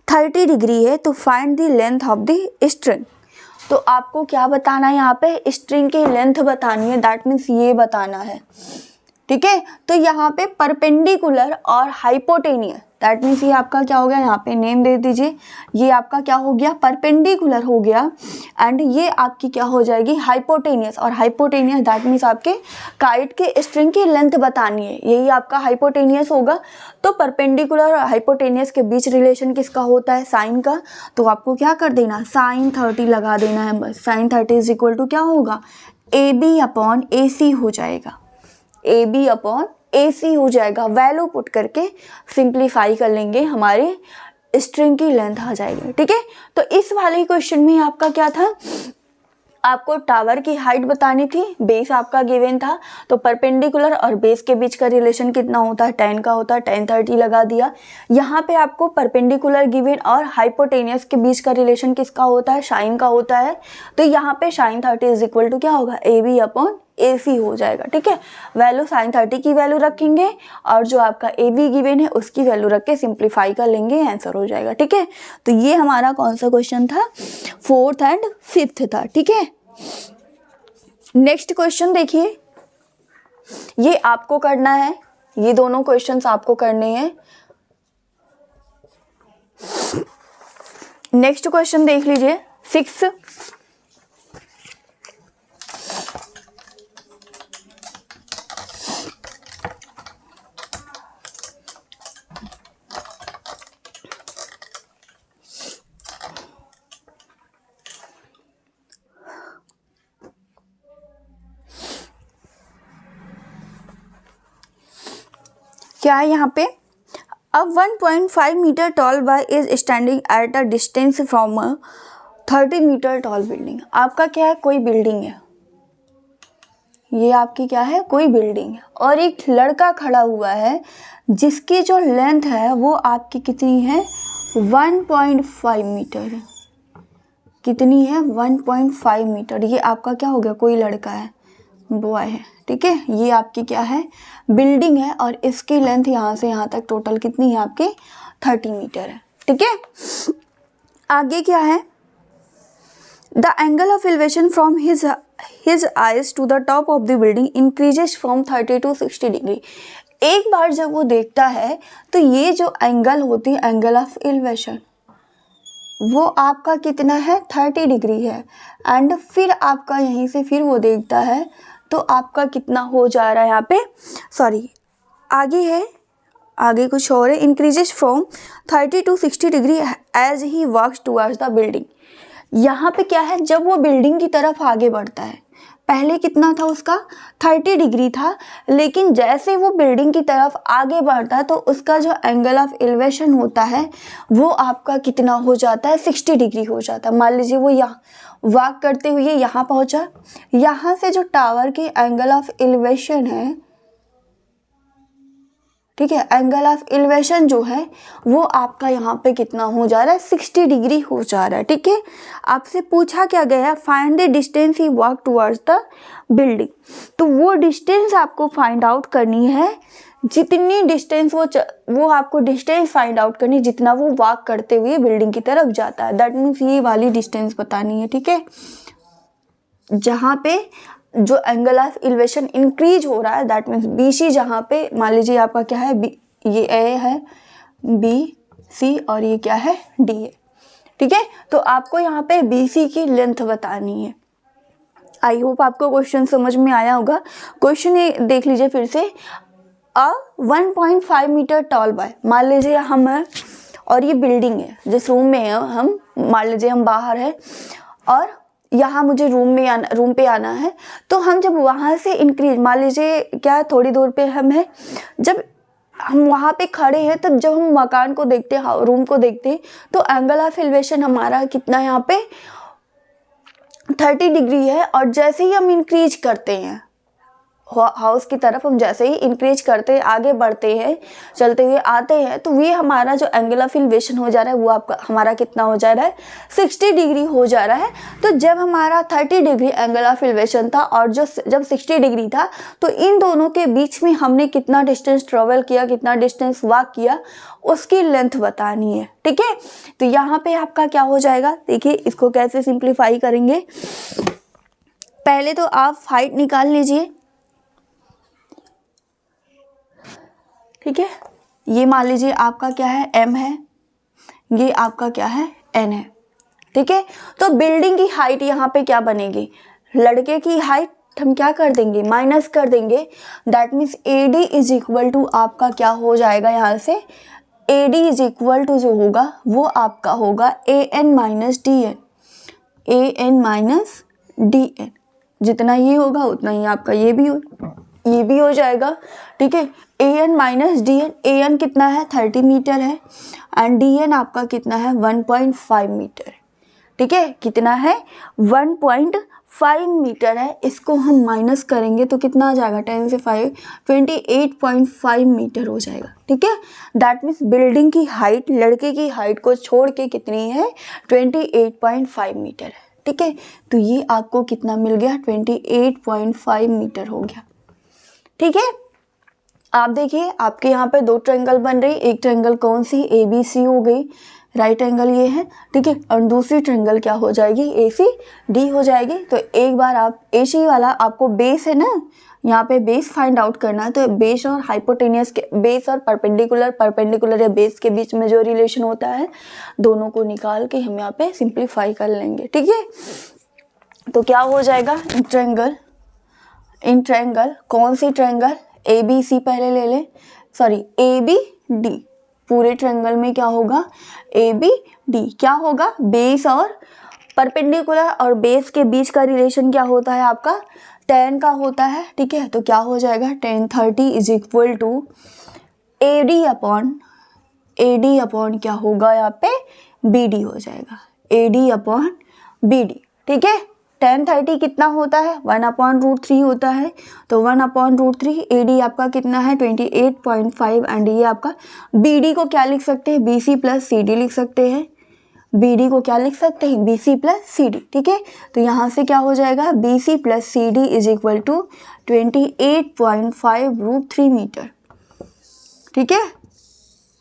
30 डिग्री है। तो find the length of the string. तो आपको क्या बताना है, यहाँ पे स्ट्रिंग की लेंथ बतानी है। दैट मीन्स ये बताना है, ठीक है। तो यहाँ पे परपेंडिकुलर और हाइपोटेनियस, दैट मीन्स ये आपका क्या हो गया, यहाँ पे नेम दे दीजिए, ये आपका क्या हो गया, परपेंडिकुलर हो गया, एंड ये आपकी क्या हो जाएगी, हाइपोटेनियस। और हाइपोटेनियस दैट मीन्स आपके काइट के स्ट्रिंग की लेंथ बतानी है, यही आपका हाइपोटेनियस होगा। तो परपेंडिकुलर और हाइपोटेनियस के बीच रिलेशन किसका होता है, साइन का। तो आपको क्या कर देना, साइन 30 लगा देना है बस। साइन 30 इज इक्वल टू क्या होगा, AB अपॉन AC हो जाएगा, AB अपॉन AC हो जाएगा। वैल्यू पुट करके सिंप्लीफाई कर लेंगे, हमारी स्ट्रिंग की लेंथ आ जाएगी, ठीक है। तो इस वाले क्वेश्चन में आपका क्या था, आपको टावर की हाइट बतानी थी, बेस आपका गिवन था। तो परपेंडिकुलर और बेस के बीच का रिलेशन कितना होता है, tan का होता है, tan 30 लगा दिया। यहाँ पे आपको परपेंडिकुलर गिवन और हाइपोटेनियस के बीच का रिलेशन किसका होता है, साइन का होता है। तो यहाँ पे साइन 30 इज इक्वल टू क्या होगा, AB अपॉन AC हो जाएगा, ठीक है। वैल्यू साइन 30 की वैल्यू रखेंगे और जो आपका AB गिवन है उसकी वैल्यू रख के सिंप्लीफाई कर लेंगे, आंसर हो जाएगा, ठीक है। तो ये हमारा कौन सा क्वेश्चन था, फोर्थ एंड फिफ्थ था, ठीक है। नेक्स्ट क्वेश्चन देखिए, ये आपको करना है, ये दोनों क्वेश्चंस आपको करने हैं। नेक्स्ट क्वेश्चन देख लीजिए, 6। क्या है यहाँ पे, अब 1.5 metre tall boy is standing at a distance from a 30 metre tall building. आपका क्या है, कोई बिल्डिंग है, ये आपकी क्या है, कोई बिल्डिंग है, और एक लड़का खड़ा हुआ है जिसकी जो लेंथ है वो आपकी कितनी है, 1.5 मीटर है। कितनी है, 1.5 मीटर। ये आपका क्या हो गया, कोई लड़का है, बॉय है, ठीक है। ये आपकी क्या है, बिल्डिंग है, और इसकी लेंथ यहाँ से यहाँ तक टोटल कितनी है आपकी, 30 मीटर है, ठीक है। आगे क्या है, the angle of elevation from his eyes to the top of the building increases from 30 to 60 degree. एक बार जब वो देखता है तो ये जो एंगल होती है, एंगल ऑफ एलिवेशन, वो आपका कितना है, 30 डिग्री है। एंड फिर आपका यहीं से फिर वो देखता है तो आपका कितना हो जा रहा है यहाँ पे, सॉरी आगे है, आगे कुछ और है, increases from 30 to 60 degree as he walks towards the building. यहाँ पे क्या है, जब वो बिल्डिंग की तरफ आगे बढ़ता है, पहले कितना था उसका, 30 डिग्री था, लेकिन जैसे वो बिल्डिंग की तरफ आगे बढ़ता है तो उसका जो एंगल ऑफ एलिवेशन होता है वो आपका कितना हो जाता है, 60 डिग्री हो जाता है। मान लीजिए वो यहाँ वॉक करते हुए यहाँ पहुँचा, यहाँ से जो टावर की एंगल ऑफ एलिवेशन है, ठीक है, एंगल ऑफ एलिवेशन जो है वो आपका यहाँ पे कितना हो जा रहा है, 60 डिग्री हो जा रहा है, ठीक है। आपसे पूछा क्या गया है, find the distance he walk towards the building. तो वो डिस्टेंस आपको फाइंड आउट करनी है, जितनी डिस्टेंस वो आपको डिस्टेंस फाइंड आउट करनी जितना वो वॉक करते हुए बिल्डिंग की तरफ जाता है। दैट मीन्स ये वाली डिस्टेंस बतानी है, ठीक है। जहाँ पे जो एंगल ऑफ एलिवेशन इंक्रीज हो रहा है, दैट मीन्स बी सी, जहाँ पे मान लीजिए आपका क्या है, बी, ये ए है, बी सी, और ये क्या है, डी है, ठीक है। तो आपको यहाँ पे बी सी की लेंथ बतानी है। आई होप आपको क्वेश्चन समझ में आया होगा। क्वेश्चन ये देख लीजिए फिर से, अ 1.5 मीटर टॉल बॉय, मान लीजिए हम हैं और ये बिल्डिंग है, जिस रूम में है हम, मान लीजिए हम बाहर है और यहाँ मुझे रूम पे आना है, तो हम जब वहाँ से इंक्रीज, मान लीजिए क्या थोड़ी दूर पे हम हैं, जब हम वहाँ पे खड़े हैं तब जब हम मकान को देखते हैं, रूम को देखते हैं, तो एंगल ऑफ एलिवेशन हमारा कितना यहाँ पे 30 डिग्री है। और जैसे ही हम इंक्रीज करते हैं हाउस की तरफ, हम जैसे ही इंक्रीज करते हैं, आगे बढ़ते हैं, चलते हुए आते हैं, तो ये हमारा जो एंगल ऑफ एलिवेशन हो जा रहा है वो आपका हमारा कितना हो जा रहा है, 60 डिग्री हो जा रहा है। तो जब हमारा 30 डिग्री एंगल ऑफ एलिवेशन था और जब 60 डिग्री था, तो इन दोनों के बीच में हमने कितना डिस्टेंस ट्रेवल किया, कितना डिस्टेंस वॉक किया, उसकी लेंथ बतानी है, ठीक है। तो यहाँ पे आपका क्या हो जाएगा, देखिए इसको कैसे सिंप्लीफाई करेंगे। पहले तो आप हाइट निकाल लीजिए, ठीक है। ये मान लीजिए आपका क्या है, m है, ये आपका क्या है, n है, ठीक है। तो बिल्डिंग की हाइट यहाँ पे क्या बनेगी, लड़के की हाइट हम क्या कर देंगे, माइनस कर देंगे। That means AD is equal to आपका क्या हो जाएगा, यहाँ से AD इज इक्वल टू जो होगा वो आपका होगा AN minus DN, AN minus DN। जितना ये होगा उतना ही आपका ये भी हो जाएगा, ठीक है। AN माइनस DN, AN कितना है, 30 मीटर है, एंड DN आपका कितना है, 1.5 मीटर, ठीक है। कितना है, 1.5 मीटर है। इसको हम माइनस करेंगे तो कितना आ जाएगा, 10 से 5, 28.5 मीटर हो जाएगा, ठीक है। दैट मीन्स बिल्डिंग की हाइट लड़के की हाइट को छोड़ के कितनी है, 28.5 मीटर है, ठीक है। तो ये आपको कितना मिल गया, 28.5 मीटर हो गया, ठीक है। आप देखिए आपके यहाँ पे 2 ट्रायंगल बन रही, एक ट्रायंगल कौन सी, ABC हो गई, राइट एंगल ये है, ठीक है, और दूसरी ट्रायंगल क्या हो जाएगी, ACD हो जाएगी। तो एक बार आप AC वाला, आपको बेस है ना, यहाँ पे बेस फाइंड आउट करना है, तो बेस और हाइपोटेनियस के, बेस और परपेंडिकुलर या बेस के बीच में जो रिलेशन होता है, दोनों को निकाल के हम यहाँ पे सिंप्लीफाई कर लेंगे, ठीक है। तो क्या हो जाएगा, इन ट्रायंगल कौन सी ट्रायंगल, ABC पहले ले लें, सॉरी ABD, पूरे ट्रायंगल में क्या होगा, ABD क्या होगा, बेस और परपेंडिकुलर और बेस के बीच का रिलेशन क्या होता है आपका, tan का होता है, ठीक है। तो क्या हो जाएगा, tan 30 is equal to AD upon क्या होगा यहाँ पे, BD हो जाएगा, AD अपॉन BD। ठीक है, tan 30 कितना होता है, 1/√3 होता है, तो 1/√3 AD आपका कितना है 28.5 एंड ये आपका BD को क्या लिख सकते हैं, BC प्लस CD लिख सकते हैं, BD को क्या लिख सकते हैं, BC प्लस CD। ठीक है, तो यहाँ से क्या हो जाएगा, BC plus CD is equal to 28.5√3 metre. ठीक है,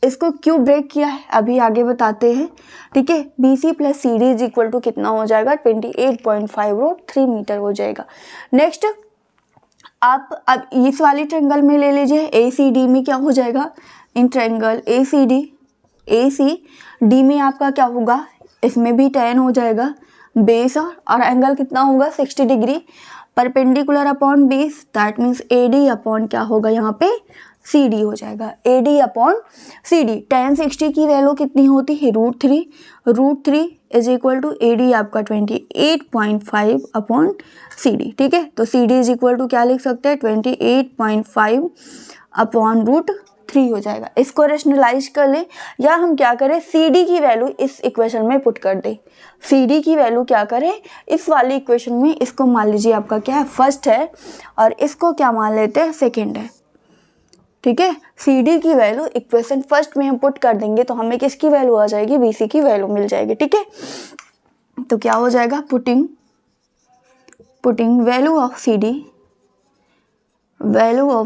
इसको क्यों ब्रेक किया है अभी आगे बताते हैं। ठीक है, BC plus CD is equal to कितना हो जाएगा, 28.5√3 मीटर हो जाएगा। नेक्स्ट आप अब इस वाली ट्रायंगल में ले लीजिए, ACD में क्या हो जाएगा, इन ट्रायंगल ACD में आपका क्या होगा, इसमें भी tan हो जाएगा, बेस और एंगल कितना होगा 60 degree, perpendicular upon base, that means AD upon क्या होगा यहाँ पे CD हो जाएगा, AD अपॉन CD। tan 60 की वैल्यू कितनी होती है, √3 इज इक्वल टू AD आपका 28.5 अपॉन CD। ठीक है, तो CD इज इक्वल टू क्या लिख सकते हैं, 28.5 अपॉन √3 हो जाएगा। इसको रेशनलाइज कर ले, या हम क्या करें, CD की वैल्यू इस इक्वेशन में पुट कर दे। CD की वैल्यू क्या करें, इस वाली इक्वेशन में, इसको मान लीजिए आपका क्या है, फर्स्ट है, और इसको क्या मान लेते हैं, सेकेंड है। ठीक है, CD की वैल्यू इक्वेशन फर्स्ट में हम पुट कर देंगे तो हमें किसकी वैल्यू आ जाएगी, BC की वैल्यू मिल जाएगी। ठीक है, तो क्या हो जाएगा, putting value of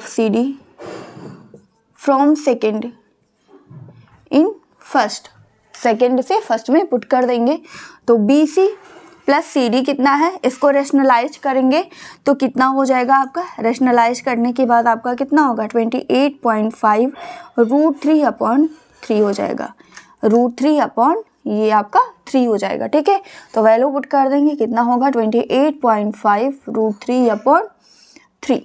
CD from second in first, second से फर्स्ट में पुट कर देंगे, तो BC प्लस CD कितना है, इसको रेशनलाइज करेंगे तो कितना हो जाएगा आपका, रेशनलाइज करने के बाद आपका कितना होगा, 28.5 √3 अपॉन 3 हो जाएगा, √3 अपॉन ये आपका 3 हो जाएगा। ठीक है, तो वैल्यू पुट कर देंगे, कितना होगा 28.5 √3 अपॉन 3,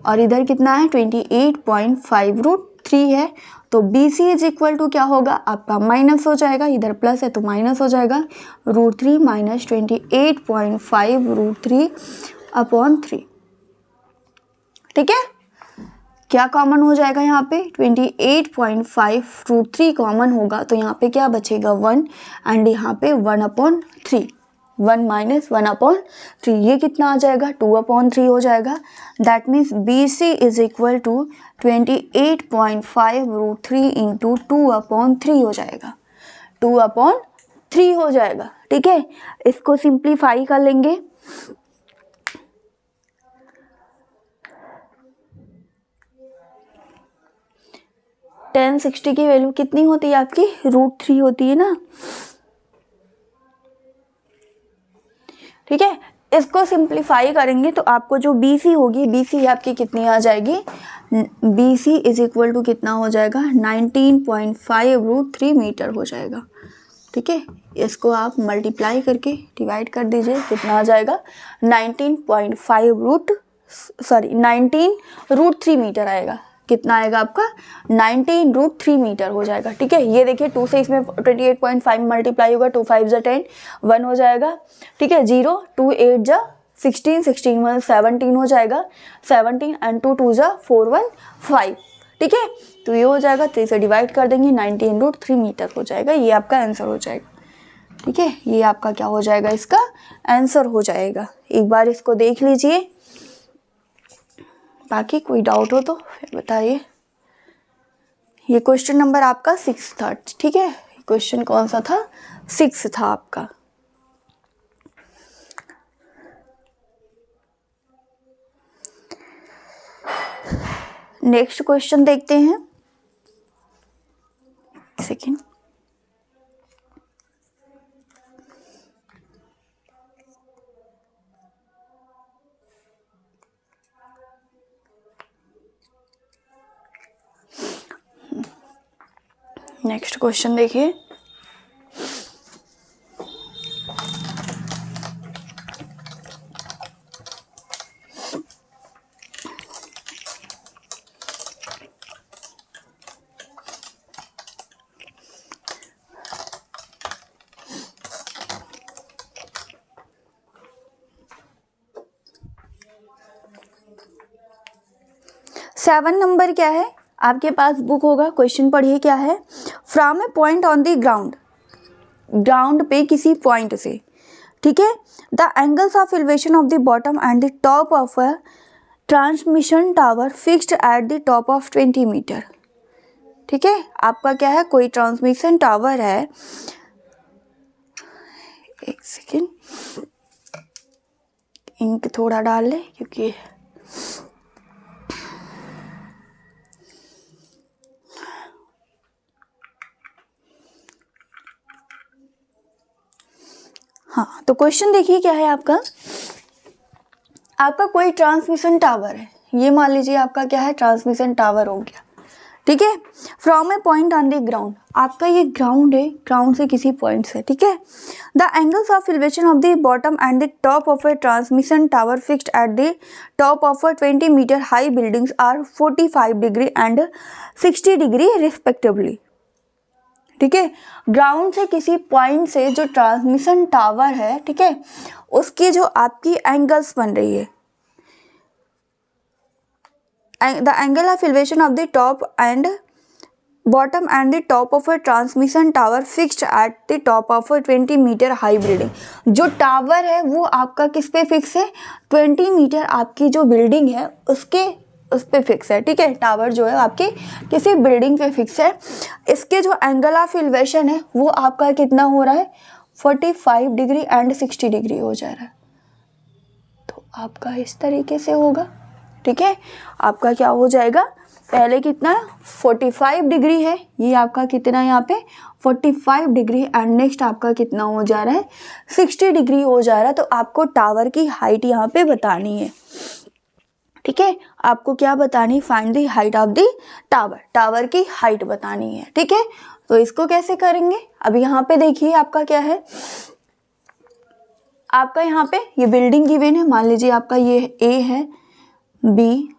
और इधर कितना है 28.5 √3 है, तो BC इज इक्वल टू क्या होगा आपका, माइनस हो जाएगा, इधर प्लस है तो माइनस हो जाएगा, √3 माइनस 28.5 √3 अपॉन 3। ठीक है, क्या कॉमन हो जाएगा यहाँ पे, 28.5 √3 कॉमन होगा, तो यहाँ पे क्या बचेगा 1 एंड यहाँ पे 1/3, 1 माइनस 1/3, ये कितना आ जाएगा 2/3 हो जाएगा। That means BC is equal to 28.5 √3 into 2/3 हो जाएगा, 2/3 हो जाएगा। ठीक है, इसको सिंप्लीफाई कर लेंगे, tan 60 की वैल्यू कितनी होती है आपकी, √3 होती है ना। ठीक है, इसको सिंप्लीफाई करेंगे तो आपको जो BC होगी, BC आपकी कितनी आ जाएगी, BC इज इक्वल टू कितना हो जाएगा 19.5 √3 मीटर हो जाएगा। ठीक है, इसको आप मल्टीप्लाई करके डिवाइड कर दीजिए, कितना आ जाएगा 19 √3 मीटर आएगा, कितना आएगा आपका 19 √3 मीटर हो जाएगा। ठीक है, ये देखिए 2 से इसमें 28.5 मल्टीप्लाई होगा, 2 5 जा 10, 1 हो जाएगा। ठीक है, 0 2 8 जा 16, 16 1 17 हो जाएगा, 17 एंड 2 2 जा 4 1 5। ठीक है, तो ये हो जाएगा, 3 से डिवाइड कर देंगे, 19 √3 मीटर हो जाएगा, ये आपका आंसर हो जाएगा। ठीक है, ये आपका क्या हो जाएगा, इसका आंसर हो जाएगा। एक बार इसको देख लीजिए, बाकी कोई डाउट हो तो फिर बताइए। ये क्वेश्चन नंबर आपका 6 था। ठीक है, क्वेश्चन कौन सा था, 6 था आपका। नेक्स्ट क्वेश्चन देखते हैं, सेकेंड, नेक्स्ट क्वेश्चन देखिए, सेवन नंबर क्या है, आपके पास बुक होगा, क्वेश्चन पढ़िए क्या है। From a point on the ground, ground पे किसी पॉइंट से, ठीक है, the angles of elevation of the bottom and the top of a transmission tower fixed at the top of 20 metre. ठीक है, आपका क्या है, कोई ट्रांसमिशन टावर है, एक सेकेंड इंक थोड़ा डाल ले क्योंकि हाँ, तो क्वेश्चन देखिए क्या है आपका। आपका कोई ट्रांसमिशन टावर है, ये मान लीजिए आपका क्या है, ट्रांसमिशन टावर हो गया, ठीक है। From a point on the ground, आपका ये ग्राउंड है, ग्राउंड से किसी पॉइंट से, ठीक है। The angles of elevation of the bottom and the top of a transmission tower fixed at the top of a 20 metre high buildings are 45 degree and 60 degree respectively. ठीक है, ground से किसी point से जो transmission tower है, ठीक है, उसकी जो आपकी एंगल्स बन रही है, the angle of elevation of the top and bottom and the top of a transmission tower fixed at the top of a 20 metre high building. जो टावर है वो आपका किस पे फिक्स है, 20 मीटर आपकी जो बिल्डिंग है उसके उस पे फिक्स है, ठीक है। टावर जो है आपकी किसी बिल्डिंग पे फिक्स है। इसके जो एंगल ऑफ एलिवेशन है वो आपका कितना हो रहा है, 45 डिग्री एंड 60 डिग्री हो जा रहा है। तो आपका इस तरीके से होगा, ठीक है। आपका क्या हो जाएगा, पहले कितना 45 डिग्री है, ये आपका कितना यहाँ पे 45 डिग्री एंड नेक्स्ट आपका कितना हो जा रहा है, 60 डिग्री हो जा रहा है। तो आपको टावर की हाइट यहाँ पे बतानी है, ठीक है। आपको क्या बतानी, find the height of the tower, tower की हाइट बतानी है, ठीक है। तो इसको कैसे करेंगे, अब यहाँ पे देखिए आपका क्या है, आपका यहाँ पे ये बिल्डिंग गिवन है, मान लीजिए आपका ये ए है, बी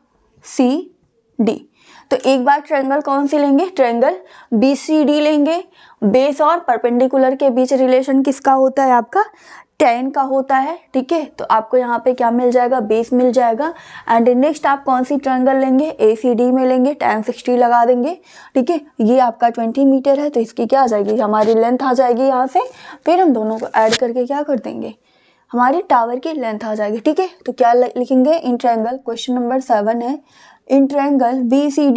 सी डी। तो एक बार ट्रायंगल कौन सी लेंगे, ट्रायंगल बी सी डी लेंगे। बेस और परपेंडिकुलर के बीच रिलेशन किसका होता है, आपका tan का होता है, ठीक है। तो आपको यहाँ पे क्या मिल जाएगा, बेस मिल जाएगा। एंड नेक्स्ट आप कौन सी ट्रायंगल लेंगे, ए सी डी में लेंगे, tan 60 लगा देंगे, ठीक है। ये आपका 20 मीटर है, तो इसकी क्या आ जाएगी, हमारी लेंथ आ जाएगी यहाँ से। फिर हम दोनों को ऐड करके क्या कर देंगे, हमारी टावर की लेंथ आ जाएगी, ठीक है। तो क्या लिखेंगे, इन ट्रायंगल, क्वेश्चन नंबर 7 है, in triangle B C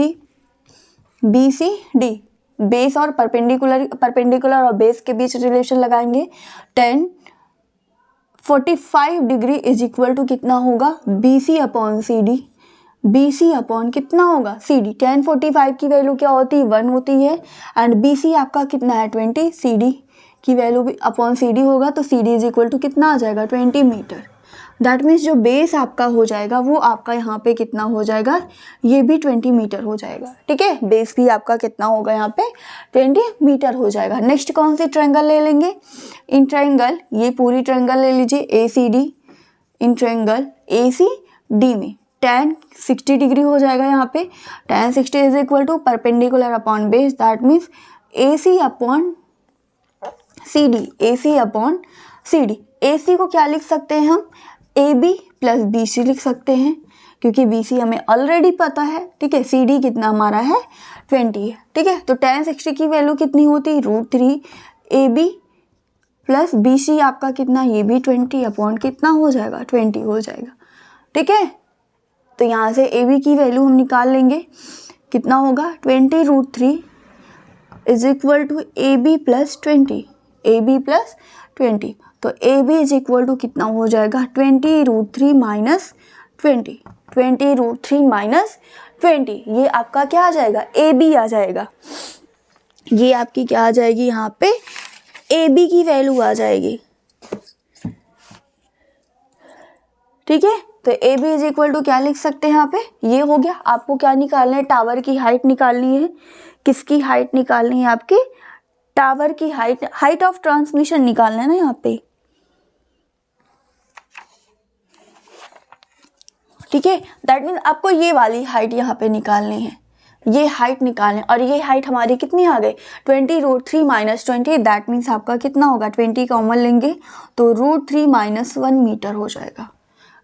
D base और परपेंडिकुलर और बेस के बीच रिलेशन लगाएंगे। 45 डिग्री इज इक्वल टू कितना होगा, B C upon C D, B C upon कितना होगा, सी डी। 45 की वैल्यू क्या होती है, 1 होती है। एंड बी सी आपका कितना है 20, सी डी की वैल्यू भी अपॉन सी डी होगा, तो C D is equal to कितना आ जाएगा 20 मीटर। दैट मीन्स जो बेस आपका हो जाएगा वो आपका यहाँ पे कितना हो जाएगा, ये भी 20 मीटर हो जाएगा, ठीक है। बेस भी आपका कितना होगा यहाँ पे 20 मीटर हो जाएगा। नेक्स्ट कौन सी ट्रायंगल ले लेंगे, इन ट्रायंगल, ये पूरी ट्रायंगल ले लीजिए ए सी डी। इन ट्रायंगल ए सी डी में tan 60 डिग्री हो जाएगा, यहाँ पे tan 60 is equal to perpendicular upon base, that means A C upon C D, A C upon C D. A C को क्या लिख सकते हैं हम, A B plus B C लिख सकते हैं, क्योंकि बी सी हमें ऑलरेडी पता है, ठीक है। सी डी कितना हमारा है 20 है, ठीक है। तो tan 60 की वैल्यू कितनी होती है, √3 A B plus B C आपका कितना, ये भी 20 अपॉन कितना हो जाएगा 20 हो जाएगा, ठीक है। तो यहाँ से ए बी की वैल्यू हम निकाल लेंगे, कितना होगा 20√3 is equal to A B plus 20, A B plus 20। तो A B is equal to कितना हो जाएगा 20√3 माइनस 20, 20√3 माइनस 20। ये आपका क्या आ जाएगा, ए बी आ जाएगा। ये आपकी क्या आ जाएगी, यहाँ पे ए बी की वैल्यू आ जाएगी, ठीक है। तो A B is equal to क्या लिख सकते हैं यहाँ पे, ये हो गया। आपको क्या निकालना है, टावर की हाइट निकालनी है। किसकी हाइट निकालनी है, आपकी टावर की हाइट, हाइट ऑफ ट्रांसमिशन निकालना है ना यहाँ पे, ठीक है। दैट मीन्स आपको ये वाली हाइट यहाँ पे निकालनी है, ये हाइट निकालनी है। और ये हाइट हमारी कितनी आ गई 20√3 माइनस 20, दैट मीन्स आपका कितना होगा 20 कॉमन लेंगे तो √3 माइनस 1 मीटर हो जाएगा।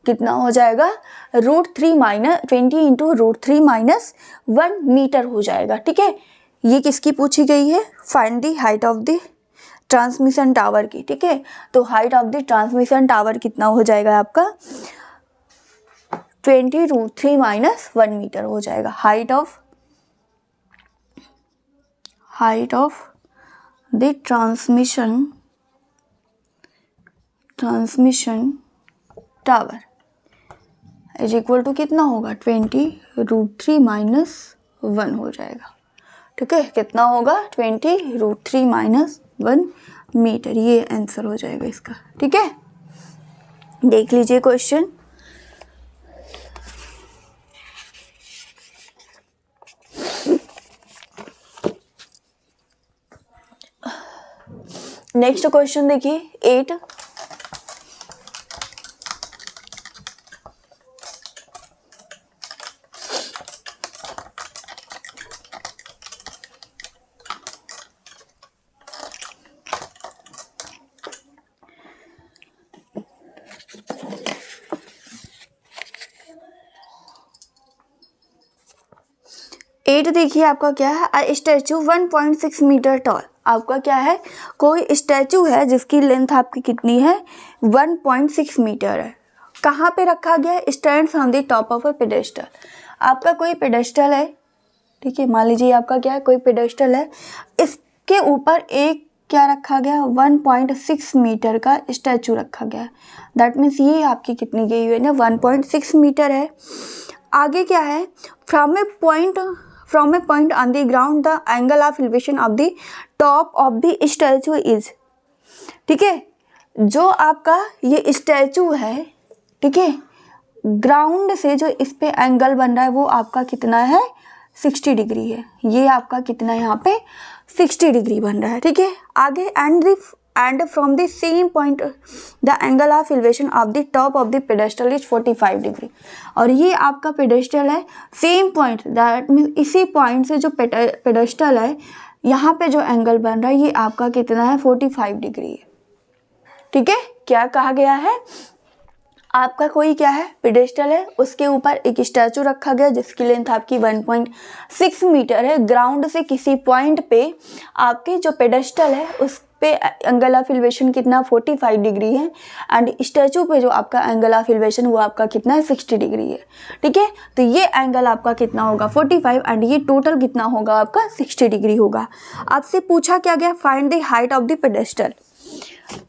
कितना हो जाएगा, √3 माइनस 20 इंटू √3 माइनस 1 मीटर हो जाएगा। ठीक है, ये किसकी पूछी गई है, find the height of the transmission tower की। ठीक है, तो height of the transmission tower कितना हो जाएगा आपका, 20 √3 माइनस 1 मीटर हो जाएगा। Height of the transmission tower is equal to कितना होगा, 20 √3 माइनस 1 हो जाएगा। ठीक है, कितना होगा, 20 √3 माइनस 1 मीटर, ये आंसर हो जाएगा इसका। ठीक है, देख लीजिए क्वेश्चन। नेक्स्ट क्वेश्चन देखिए 8। देखिए आपका क्या है, स्टैचू 1.6 मीटर टॉल। आपका क्या है, कोई स्टैचू है जिसकी लेंथ आपकी कितनी है, 1.6 मीटर है। कहाँ पे रखा गया है, stands on the top of a pedestal. आपका कोई पेडेस्टल है, ठीक है, मान लीजिए आपका क्या है, कोई पेडेस्टल है, इसके ऊपर एक क्या रखा गया, 1.6 मीटर का स्टैचू रखा गया। दैट मीन्स ये आपकी कितनी गई हुई है ना, 1.6 मीटर है। आगे क्या है, from a point on the ground the angle of elevation of the top of the statue is. ठीक है, जो आपका ये स्टैचू है, ठीक है, ग्राउंड से जो इस पे एंगल बन रहा है वो आपका कितना है, 60 डिग्री है। ये आपका कितना है, यहाँ पे 60 डिग्री बन रहा है। ठीक है, आगे and from the same point the angle of elevation of the top of the pedestal is 45 degree. और ये आपका पेडेस्टल है, सेम पॉइंट, दैट मीन्स इसी पॉइंट से जो पेडेस्टल है यहाँ पे जो एंगल बन रहा है ये आपका कितना है, 45 डिग्री है। ठीक है, क्या कहा गया है, आपका कोई क्या है, पेडेस्टल है, उसके ऊपर एक स्टैचू रखा गया जिसकी लेंथ आपकी 1.6 मीटर है। ग्राउंड से किसी पॉइंट पे आपके जो पेडेस्टल है उस पे एंगल ऑफ एलिवेशन कितना, 45 डिग्री है। एंड स्टैचू पे जो आपका एंगल ऑफ एलिवेशन वो आपका कितना है, 60 डिग्री है। ठीक है, तो ये एंगल आपका कितना होगा, 45, एंड ये टोटल कितना होगा आपका, 60 डिग्री होगा। आपसे पूछा क्या गया, find the height of the pedestal.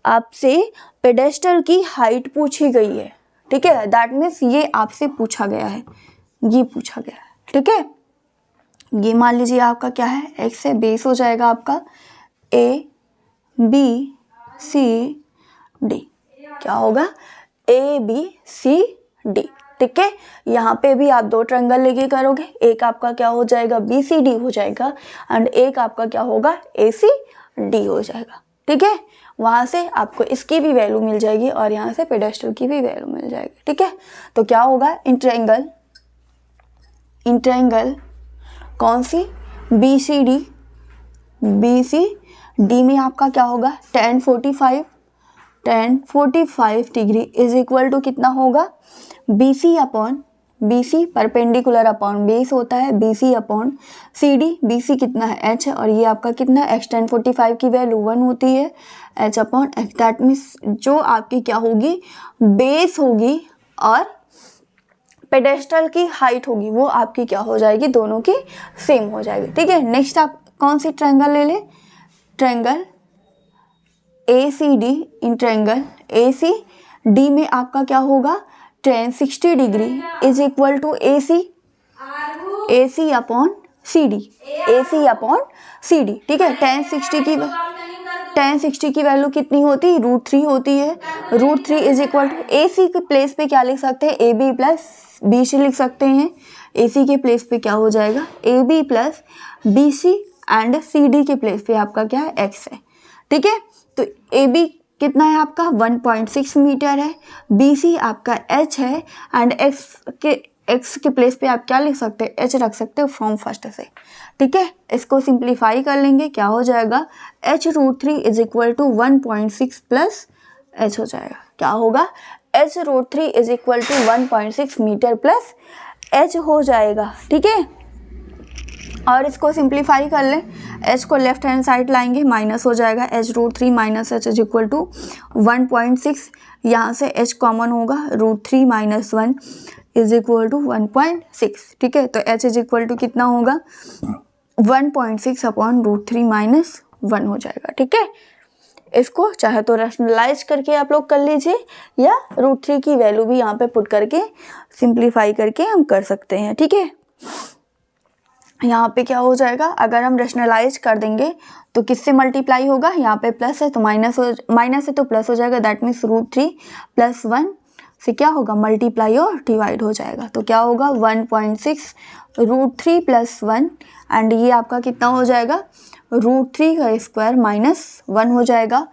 आपसे पेडेस्टल की हाइट पूछी गई है। ठीक है, दैट मीन्स ये आपसे पूछा गया है, ये पूछा गया है। ठीक है, ये मान लीजिए आपका क्या है, एक्स है, बेस हो जाएगा आपका ABCD। क्या होगा, ABCD। ठीक है, यहाँ पे भी आप दो ट्रायंगल लेके करोगे, एक आपका क्या हो जाएगा, BCD हो जाएगा, एंड एक आपका क्या होगा, ACD हो जाएगा। ठीक है, वहाँ से आपको इसकी भी वैल्यू मिल जाएगी और यहाँ से पेडेस्टल की भी वैल्यू मिल जाएगी। ठीक है, तो क्या होगा, इन ट्रायंगल कौन सी, BCD में आपका क्या होगा, tan 45 degree is equal to कितना होगा, BC परपेंडिकुलर अपॉन बेस होता है, BC अपॉन CD। BC कितना है, H है, और ये आपका कितना है, X। tan 45 की वैल्यू 1 होती है, H upon X। That means जो आपकी क्या होगी, बेस होगी और पेडेस्टल की हाइट होगी वो आपकी क्या हो जाएगी, दोनों की सेम हो जाएगी। ठीक है, नेक्स्ट आप कौन सी ट्रायंगल ले ले, triangle ACD। In triangle ACD में आपका क्या होगा, tan 60 degree is equal to AC upon CD। ठीक है, tan 60 की वैल्यू कितनी होती है, √3 होती है। √3 इज इक्वल टू AC के प्लेस पे क्या लिख सकते हैं, AB प्लस BC लिख सकते हैं। AC के प्लेस पे क्या हो जाएगा, AB plus BC, and CD के प्लेस पे आपका क्या है, X है। ठीक है, तो AB कितना है आपका, 1.6 मीटर है, BC आपका H है, एंड X के प्लेस पे आप क्या लिख सकते हैं, H रख सकते हो फ्रॉम फर्स्ट से। ठीक है, इसको सिंप्लीफाई कर लेंगे, क्या हो जाएगा, H √3 is equal to 1.6 plus H हो जाएगा। क्या होगा, H root 3 is equal to 1.6 metre plus H हो जाएगा, ठीक है। और इसको सिंप्लीफाई कर लें, एच को लेफ्ट हैंड साइड लाएंगे, माइनस हो जाएगा, H root 3 minus H is equal to 1.6, यहाँ से एच कॉमन होगा, root 3 minus 1 is equal to 1.6, ठीक है। तो एच इज इक्वल टू कितना होगा, 1.6 अपॉन रूट 3 माइनस 1 हो जाएगा, ठीक है। इसको चाहे तो रैशनलाइज करके आप लोग कर लीजिए, या रूट 3 की वैल्यू भी यहाँ पे पुट करके सिंप्लीफाई करके हम कर सकते हैं, ठीक है। यहाँ पे क्या हो जाएगा, अगर हम रैशनलाइज कर देंगे तो किससे मल्टीप्लाई होगा, यहाँ पे प्लस है तो माइनस है तो प्लस हो जाएगा, दैट मीन्स रूट 3 प्लस 1 से क्या होगा, मल्टीप्लाई और डिवाइड हो जाएगा। तो क्या होगा 1.6 रूट 3 प्लस 1, एंड ये आपका कितना हो जाएगा, रूट 3 का स्क्वायर माइनस 1 हो जाएगा।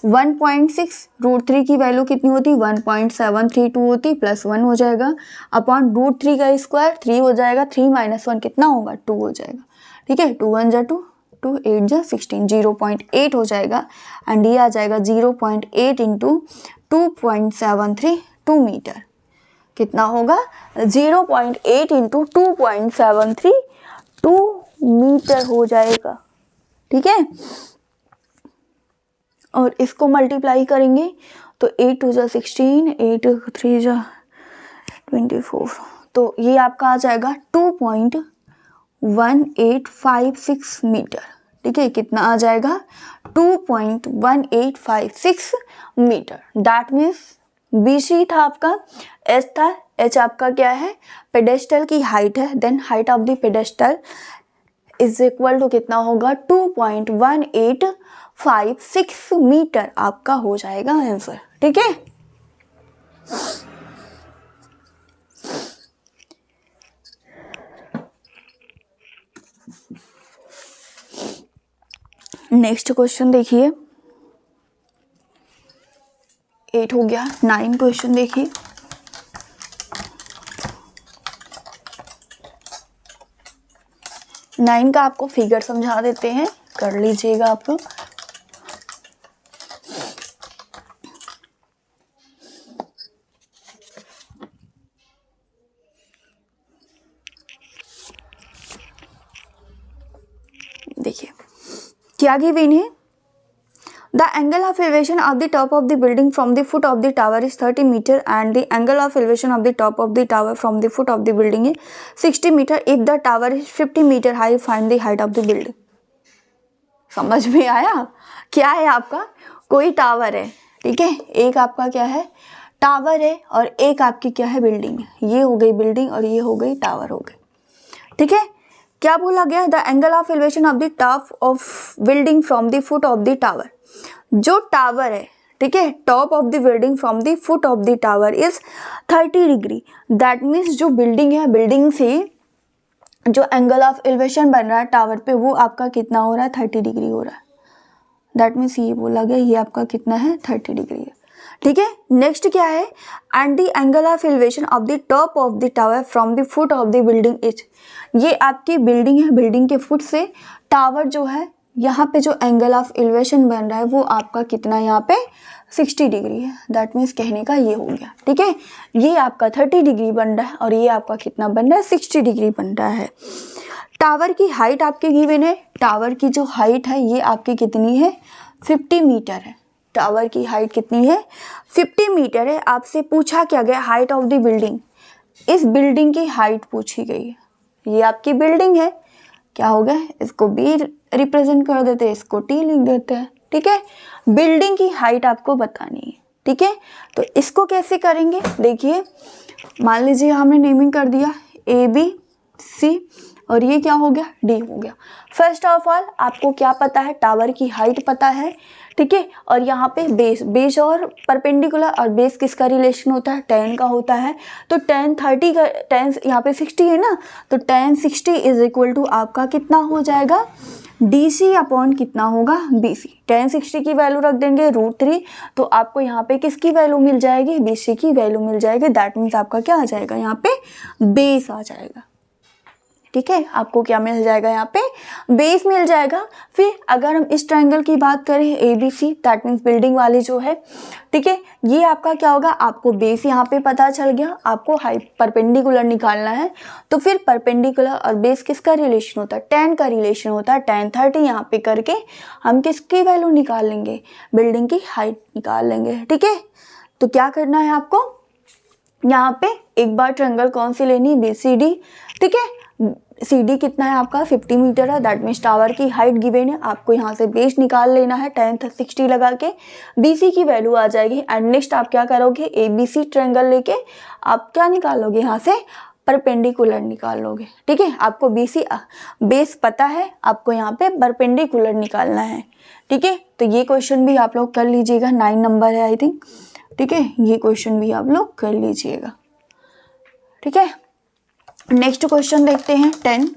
1.6 रूट 3 की वैल्यू कितनी होती, 1.732 होती, प्लस 1 हो जाएगा अपॉन रूट 3 का स्क्वायर 3 हो जाएगा, 3 माइनस 1 कितना होगा, 2 हो जाएगा, ठीक है। 2 1 जा 2, 2 8 जा 16, 0.8 हो जाएगा, एंड ये आ जाएगा 0.8 इंटू 2.732 मीटर, कितना होगा 0.8 इंटू 2.732 मीटर हो जाएगा, ठीक है। और इसको मल्टीप्लाई करेंगे तो 8 2 जा 16, 8 3 जा 24, तो ये आपका आ जाएगा 2.1856 मीटर, ठीक है। कितना आ जाएगा 2.1856 मीटर, दैट मीन्स BC था आपका, एच था, एच आपका क्या है, पेडेस्टल की हाइट है, then height of the pedestal is equal to कितना होगा 2.1856 मीटर आपका हो जाएगा आंसर, ठीक है। नेक्स्ट क्वेश्चन देखिए, 8 हो गया, 9 क्वेश्चन देखिए। नाइन का आपको फिगर समझा देते हैं, कर लीजिएगा आप लोग। देखिए क्या गिवन है, the angle of elevation of the top of the building from the foot of the tower is 30 metre and the angle of elevation of the top of the tower from the foot of the building is 60 metre if the tower is 50 metre high, find the height of the building. समझ में आया, क्या है आपका, कोई tower है, ठीक है, एक आपका क्या है टावर है और एक आपकी क्या है बिल्डिंग है, ये हो गई बिल्डिंग और ये हो गई टावर हो गई, ठीक है। क्या बोला गया, the angle of elevation of the top of building from the foot of the tower, जो टावर है, ठीक है, top of the building from the foot of the tower is 30 degree, that means जो बिल्डिंग है, building से जो angle of elevation बन रहा है टावर पे वो आपका कितना हो रहा है 30 डिग्री हो रहा है, दैट मीन्स ये बोला गया ये आपका कितना है 30 डिग्री है, ठीक है। नेक्स्ट क्या है, and the angle of elevation of the top of the tower from the foot of the building is, ये आपकी बिल्डिंग है, बिल्डिंग के फुट से टावर जो है यहाँ पे जो एंगल ऑफ एलिवेशन बन रहा है वो आपका कितना यहाँ पे 60 डिग्री है, दैट मीन्स कहने का ये हो गया, ठीक है। ये आपका 30 डिग्री बन रहा है और ये आपका कितना बन रहा है 60 डिग्री बन रहा है। टावर की हाइट आपके गिवन है, टावर की जो हाइट है ये आपकी कितनी है 50 मीटर है, टावर की हाइट कितनी है 50 मीटर है। आपसे पूछा क्या गया हाइट ऑफ द बिल्डिंग, इस बिल्डिंग की हाइट पूछी गई है, ये आपकी बिल्डिंग है, क्या हो गया इसको बी रिप्रेजेंट कर देते हैं, इसको टी लिख देते हैं, ठीक है। बिल्डिंग की हाइट आपको बतानी है, ठीक है। तो इसको कैसे करेंगे, देखिए मान लीजिए हमने नेमिंग कर दिया ABC और ये क्या हो गया D हो गया। फर्स्ट ऑफ ऑल आपको क्या पता है, टावर की हाइट पता है, ठीक है। और यहाँ पे बेस और परपेंडिकुलर, और बेस किसका रिलेशन होता है tan का होता है, तो tan 30 का tan यहाँ पे 60 है ना, तो tan 60 इज इक्वल टू आपका कितना हो जाएगा DC अपॉन कितना होगा BC। tan 60 की वैल्यू रख देंगे √3, तो आपको यहाँ पे किसकी वैल्यू मिल जाएगी BC की वैल्यू मिल जाएगी, दैट मीन्स आपका क्या आ जाएगा यहाँ पे बेस आ जाएगा, ठीक है, आपको क्या मिल जाएगा यहाँ पे, बेस मिल जाएगा। फिर अगर हम इस ट्रायंगल की बात करें ABC, दैट मीन्स बिल्डिंग वाली जो है, ठीक है, ये आपका क्या होगा, आपको बेस यहाँ पे पता चल गया, आपको हाइट परपेंडिकुलर निकालना है। तो फिर परपेंडिकुलर और बेस किसका रिलेशन होता है, tan का रिलेशन होता है। tan 30 यहाँ पे करके हम किसकी वैल्यू निकाल लेंगे, बिल्डिंग की हाइट निकाल लेंगे। ठीक है, तो क्या करना है आपको, यहाँ पे एक बार ट्रायंगल कौन सी लेनी, BCD। ठीक है, CD कितना है आपका 50 मीटर है, दैट मीन्स टावर की हाइट गिवन है, आपको यहाँ से बेस निकाल लेना है, tan 60 लगा के BC की वैल्यू आ जाएगी। एंड नेक्स्ट आप क्या करोगे, ABC ट्रायंगल लेके आप क्या निकालोगे, यहाँ से परपेंडिकुलर निकाल लोगे। ठीक है, आपको BC बेस पता है, आपको यहाँ पे परपेंडिकुलर निकालना है। ठीक है, तो ये क्वेश्चन भी आप लोग कर लीजिएगा, 9 नंबर है आई थिंक। ठीक है, ये क्वेश्चन भी आप लोग कर लीजिएगा। ठीक है, नेक्स्ट क्वेश्चन देखते हैं 10।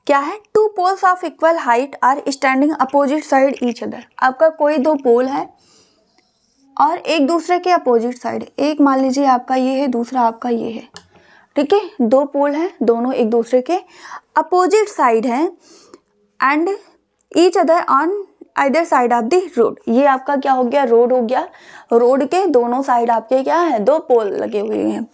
क्या है, two poles of equal height are standing opposite side each other. आपका कोई दो पोल है और एक दूसरे के अपोजिट साइड, एक मान लीजिए आपका ये है, दूसरा आपका ये है। ठीक है, दो पोल हैं, दोनों एक दूसरे के अपोजिट साइड हैं and each other on either side of the road. ये आपका क्या हो गया, रोड हो गया। रोड के दोनों साइड आपके क्या है, दो पोल लगे हुए हैं।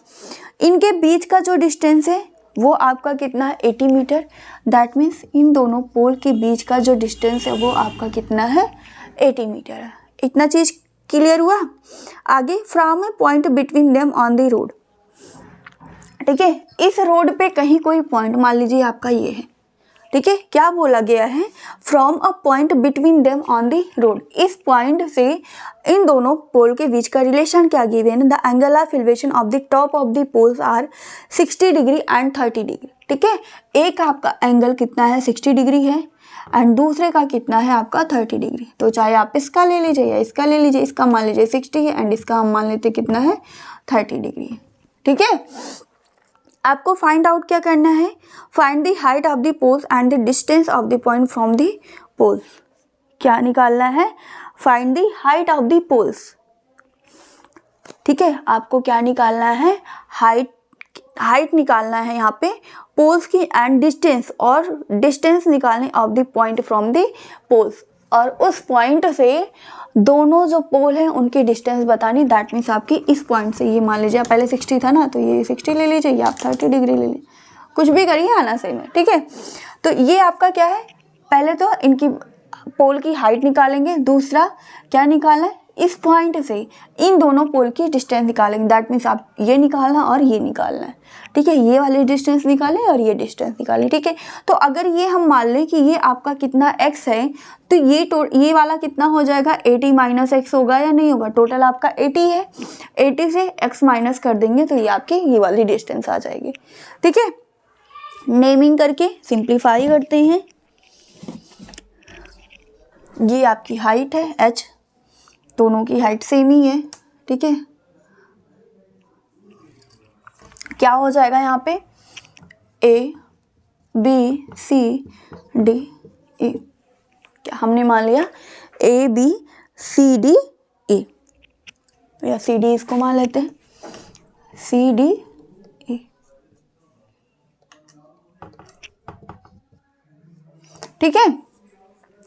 इनके बीच का जो डिस्टेंस है वो आपका कितना है, 80 मीटर। दैट मीन्स इन दोनों पोल के बीच का जो डिस्टेंस है वो आपका कितना है, 80 मीटर है। इतना चीज क्लियर हुआ। आगे, from a point between them on the road. ठीक है, इस रोड पे कहीं कोई पॉइंट, मान लीजिए आपका ये है। ठीक है, क्या बोला गया है, from a point between them on the road. इस पॉइंट से इन दोनों पोल के बीच का रिलेशन क्या गिवन है, the angle of elevation of the top of the poles are 60 degree and 30 degree. ठीक है, एक आपका एंगल कितना है, 60 डिग्री है एंड दूसरे का कितना है आपका 30 डिग्री। तो चाहे आप इसका ले लीजिए या इसका ले लीजिए, इसका मान लीजिए 60 है एंड इसका हम मान लेते कितना है, 30 डिग्री। ठीक है, आपको फाइंड आउट क्या करना है, find the height of the poles and the distance of the point from the poles. क्या निकालना है, find the height of the poles. ठीक है, आपको क्या निकालना है, हाइट निकालना है यहाँ पे पोल्स की एंड डिस्टेंस, और डिस्टेंस निकालने of the point from the poles, और उस पॉइंट से दोनों जो पोल हैं उनकी डिस्टेंस बतानी। दैट मीन्स आपकी इस पॉइंट से, ये मान लीजिए पहले 60 था ना, तो ये 60 ले लीजिए या आप 30 डिग्री ले लीजिए, कुछ भी करिए आना सही में। ठीक है, तो ये आपका क्या है, पहले तो इनकी पोल की हाइट निकालेंगे, दूसरा क्या निकालना है, इस पॉइंट से इन दोनों पोल की डिस्टेंस निकालेंगे। दैट मीन्स आप ये निकालना और ये निकालना है। ठीक है, ये वाली डिस्टेंस निकालें और ये डिस्टेंस निकालें। ठीक है, तो अगर ये हम मान लें कि ये आपका कितना x है, तो ये वाला कितना हो जाएगा, 80 माइनस x होगा या नहीं होगा, टोटल आपका 80 है, 80 से x माइनस कर देंगे तो ये आपकी ये वाली डिस्टेंस आ जाएगी। ठीक है, नेमिंग करके सिंप्लीफाई करते हैं। ये आपकी हाइट है h, दोनों की हाइट सेम ही है। ठीक है, क्या हो जाएगा यहाँ पे, A B C D E। क्या हमने मान लिया, A B C D E, या C D इसको मान लेते हैं, C D E। ठीक है,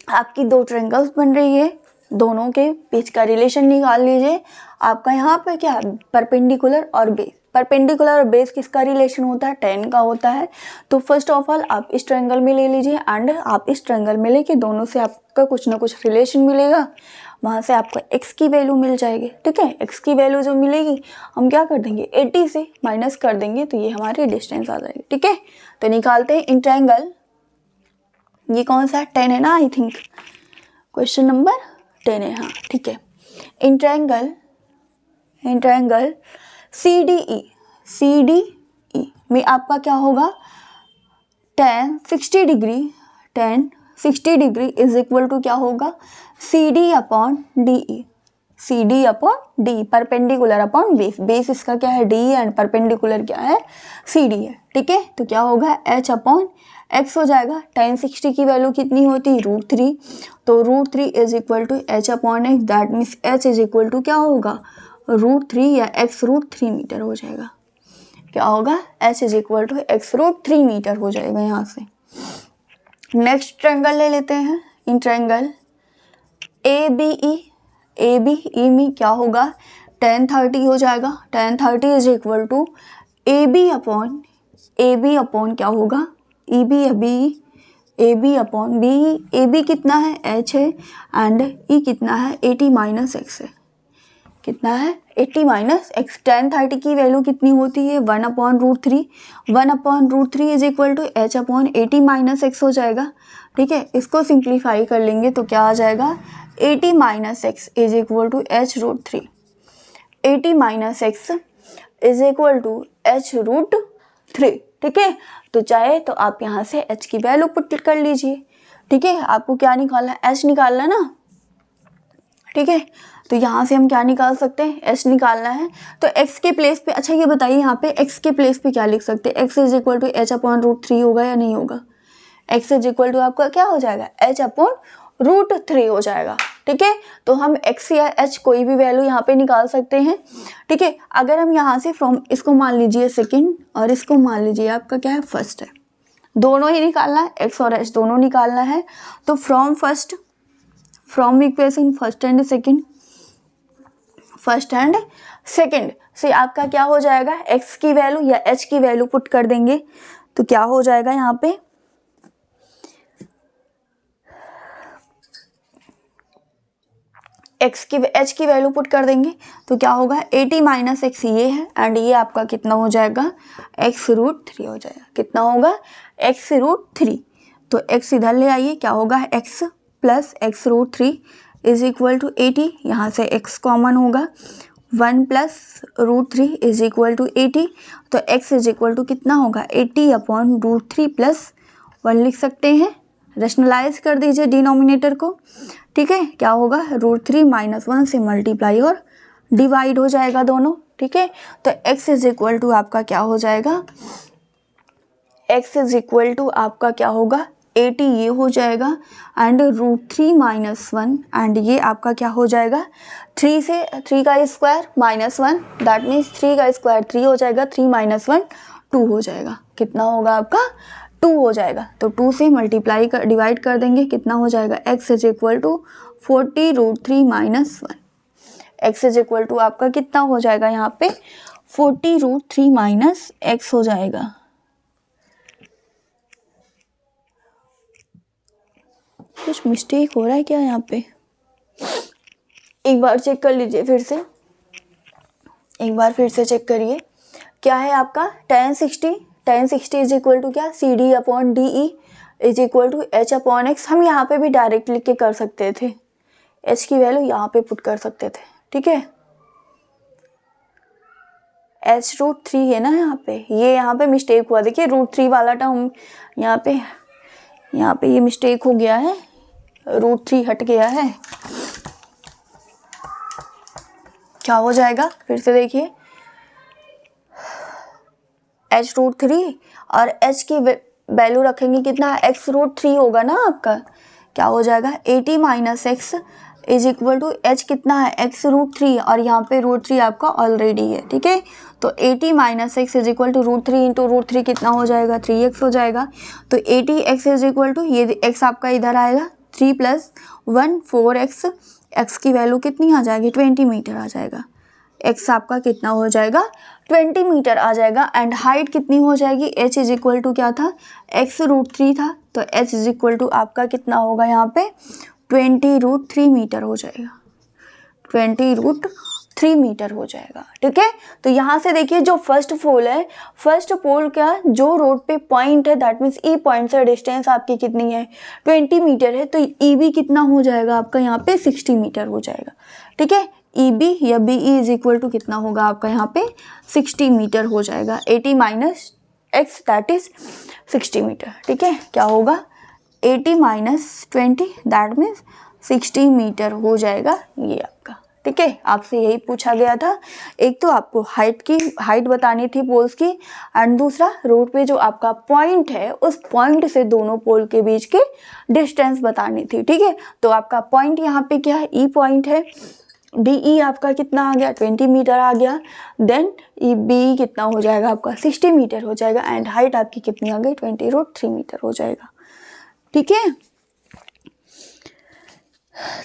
आपकी दो ट्रायंगल्स बन रही है, दोनों के बीच का रिलेशन निकाल लीजिए। आपका यहाँ पे क्या, परपेंडिकुलर और बेस। परपेंडिकुलर और बेस किसका रिलेशन होता है, tan का होता है। तो फर्स्ट ऑफ ऑल आप इस ट्रायंगल में ले लीजिए एंड आप इस ट्रायंगल में लेके दोनों से आपका कुछ ना कुछ रिलेशन मिलेगा, वहाँ से आपको x की वैल्यू मिल जाएगी। ठीक है, x की वैल्यू जो मिलेगी हम क्या कर देंगे, 80 से माइनस कर देंगे तो ये हमारी डिस्टेंस आ जाएगी। ठीक है, तो निकालते हैं इन ट्रायंगल। ये कौन सा है, 10 है ना आई थिंक, क्वेश्चन नंबर 10 है। हाँ ठीक है, इन ट्रायंगल CDE में आपका क्या होगा, tan 60 degree is equal to क्या होगा, CD upon DE। C D upon D, perpendicular upon base, base इसका क्या है डी एंड परपेंडिकुलर क्या है सी डी है, ठीक है। तो क्या होगा एच अपॉन एक्स हो जाएगा। tan 60 की वैल्यू कितनी होती है √3, तो √3 is equal to H upon X, that means H is equal to क्या होगा √3 या x √3 मीटर हो जाएगा। क्या होगा h is equal to x √3 metre हो जाएगा यहाँ से। नेक्स्ट ट्रायंगल ले लेते हैं। इन ट्रायंगल ABE में क्या होगा tan 30 हो जाएगा। tan 30 is equal to AB upon क्या होगा AB अपॉन बी। AB कितना है h है एंड E कितना है 80 माइनस x है। कितना है 80 माइनस एक्स। tan 30 की वैल्यू कितनी होती है 1 upon √3, 1 upon √3 is equal to H upon 80 minus X हो जाएगा, ठीक है। इसको सिंप्लीफाई कर लेंगे तो क्या आ जाएगा 80 minus x is equal to H √3, 80 minus x is equal to H √3, ठीक है। तो चाहे तो आप यहाँ से h की वैल्यू पुट कर लीजिए, ठीक है। आपको क्या निकालना है h निकालना ना, ठीक है। तो यहाँ से हम क्या निकाल सकते हैं h निकालना है तो x के प्लेस पे, अच्छा ये बताइए यहाँ पे x के प्लेस पे क्या लिख सकते हैं, x is equal to H upon √3 होगा या नहीं होगा। x इज इक्वल टू आपका क्या हो जाएगा h अपॉन √3 हो जाएगा, ठीक है। तो हम x या h कोई भी वैल्यू यहाँ पे निकाल सकते हैं, ठीक है। अगर हम यहाँ से फ्रॉम इसको मान लीजिए सेकेंड और इसको मान लीजिए आपका क्या है फर्स्ट है, दोनों ही निकालना है, x और h दोनों निकालना है। तो from equation first and second से आपका क्या हो जाएगा x की वैल्यू या h की वैल्यू पुट कर देंगे तो क्या हो जाएगा यहाँ पे h की वैल्यू पुट कर देंगे तो क्या होगा 80 माइनस एक्स ये है एंड ये आपका कितना हो जाएगा x √3 हो जाएगा। कितना होगा x √3, तो x इधर ले आइए, क्या होगा x plus x √3 is equal to 80, यहाँ से x कॉमन होगा 1 प्लस √3 इज इक्वल टू 80, तो x इज इक्वल टू कितना होगा 80 अपॉन √3 प्लस 1 लिख सकते हैं। रेशनलाइज कर दीजिए डिनोमिनेटर को, ठीक है। क्या होगा √3 माइनस 1 से मल्टीप्लाई और डिवाइड हो जाएगा दोनों, ठीक है। तो x इज इक्वल टू आपका क्या हो जाएगा, x इज इक्वल टू आपका क्या होगा 80 ये हो जाएगा एंड √3 माइनस 1 एंड ये आपका क्या हो जाएगा 3 से 3 का स्क्वायर माइनस 1, दैट मीन्स 3 का स्क्वायर 3 हो जाएगा, 3 माइनस 1 2 हो जाएगा। कितना होगा आपका 2 हो जाएगा। तो 2 से मल्टीप्लाई कर डिवाइड कर देंगे, कितना हो जाएगा x is equal to 40 √3 minus 1, x is equal to आपका कितना हो जाएगा यहाँ पे 40 √3 माइनस x हो जाएगा। कुछ मिस्टेक हो रहा है क्या यहाँ पे, एक बार चेक कर लीजिए फिर से, एक बार फिर से चेक करिए। क्या है आपका tan 60 इज इक्वल टू क्या C D upon D E is equal to H upon X. हम यहाँ पे भी डायरेक्ट लिख के कर सकते थे, h की वैल्यू यहाँ पे पुट कर सकते थे, ठीक है। h √3 है ना यहाँ पे, ये यहाँ पे मिस्टेक हुआ, देखिए √3 वाला टर्म यहाँ पे ये मिस्टेक हो गया है, √3 हट गया है। क्या हो जाएगा फिर से देखिए h √3 और h की वैल्यू रखेंगे कितना x √3 होगा ना आपका, क्या हो जाएगा 80 minus x is equal to h कितना है x √3 और यहाँ पे √3 आपका ऑलरेडी है, ठीक है। तो 80 minus x is equal to √3 into √3 कितना हो जाएगा 3x हो जाएगा। तो 80x इज इक्वल टू ये x आपका इधर आएगा 3 प्लस 1 4x, x की वैल्यू कितनी आ जाएगी 20 मीटर आ जाएगा, x आपका कितना हो जाएगा 20 मीटर आ जाएगा। एंड हाइट कितनी हो जाएगी h इज इक्वल टू क्या था x √3 था, तो h इज इक्वल टू आपका कितना होगा यहाँ पे 20 √3 मीटर हो जाएगा, 20 √3 मीटर हो जाएगा, ठीक है। तो यहाँ से देखिए जो फर्स्ट पोल है, फर्स्ट पोल का जो रोड पे पॉइंट है दैट मीन्स ई पॉइंट से डिस्टेंस आपकी कितनी है 20 मीटर है, तो ई बी कितना हो जाएगा आपका यहाँ पे 60 मीटर हो जाएगा, ठीक है। ई बी या B E is equal to कितना होगा आपका यहाँ पे 60 मीटर हो जाएगा, 80 minus x that is 60 metre, ठीक है। क्या होगा 80 माइनस 20 दैट मीन्स 60 मीटर हो जाएगा ये आपका, ठीक है। ठीक है, आपसे यही पूछा गया था। एक तो आपको हाइट बतानी थी पोल्स की, एंड दूसरा रोड पे जो आपका पॉइंट है उस पॉइंट से दोनों पोल के बीच की डिस्टेंस बतानी थी। ठीक है, तो आपका पॉइंट यहाँ पे क्या है, ई पॉइंट है। DE आपका कितना आ गया, 20 मीटर आ गया। देन BE कितना हो जाएगा आपका, 60 मीटर हो जाएगा। एंड हाइट आपकी कितनी आ गई, 20√3 मीटर हो जाएगा। ठीक है,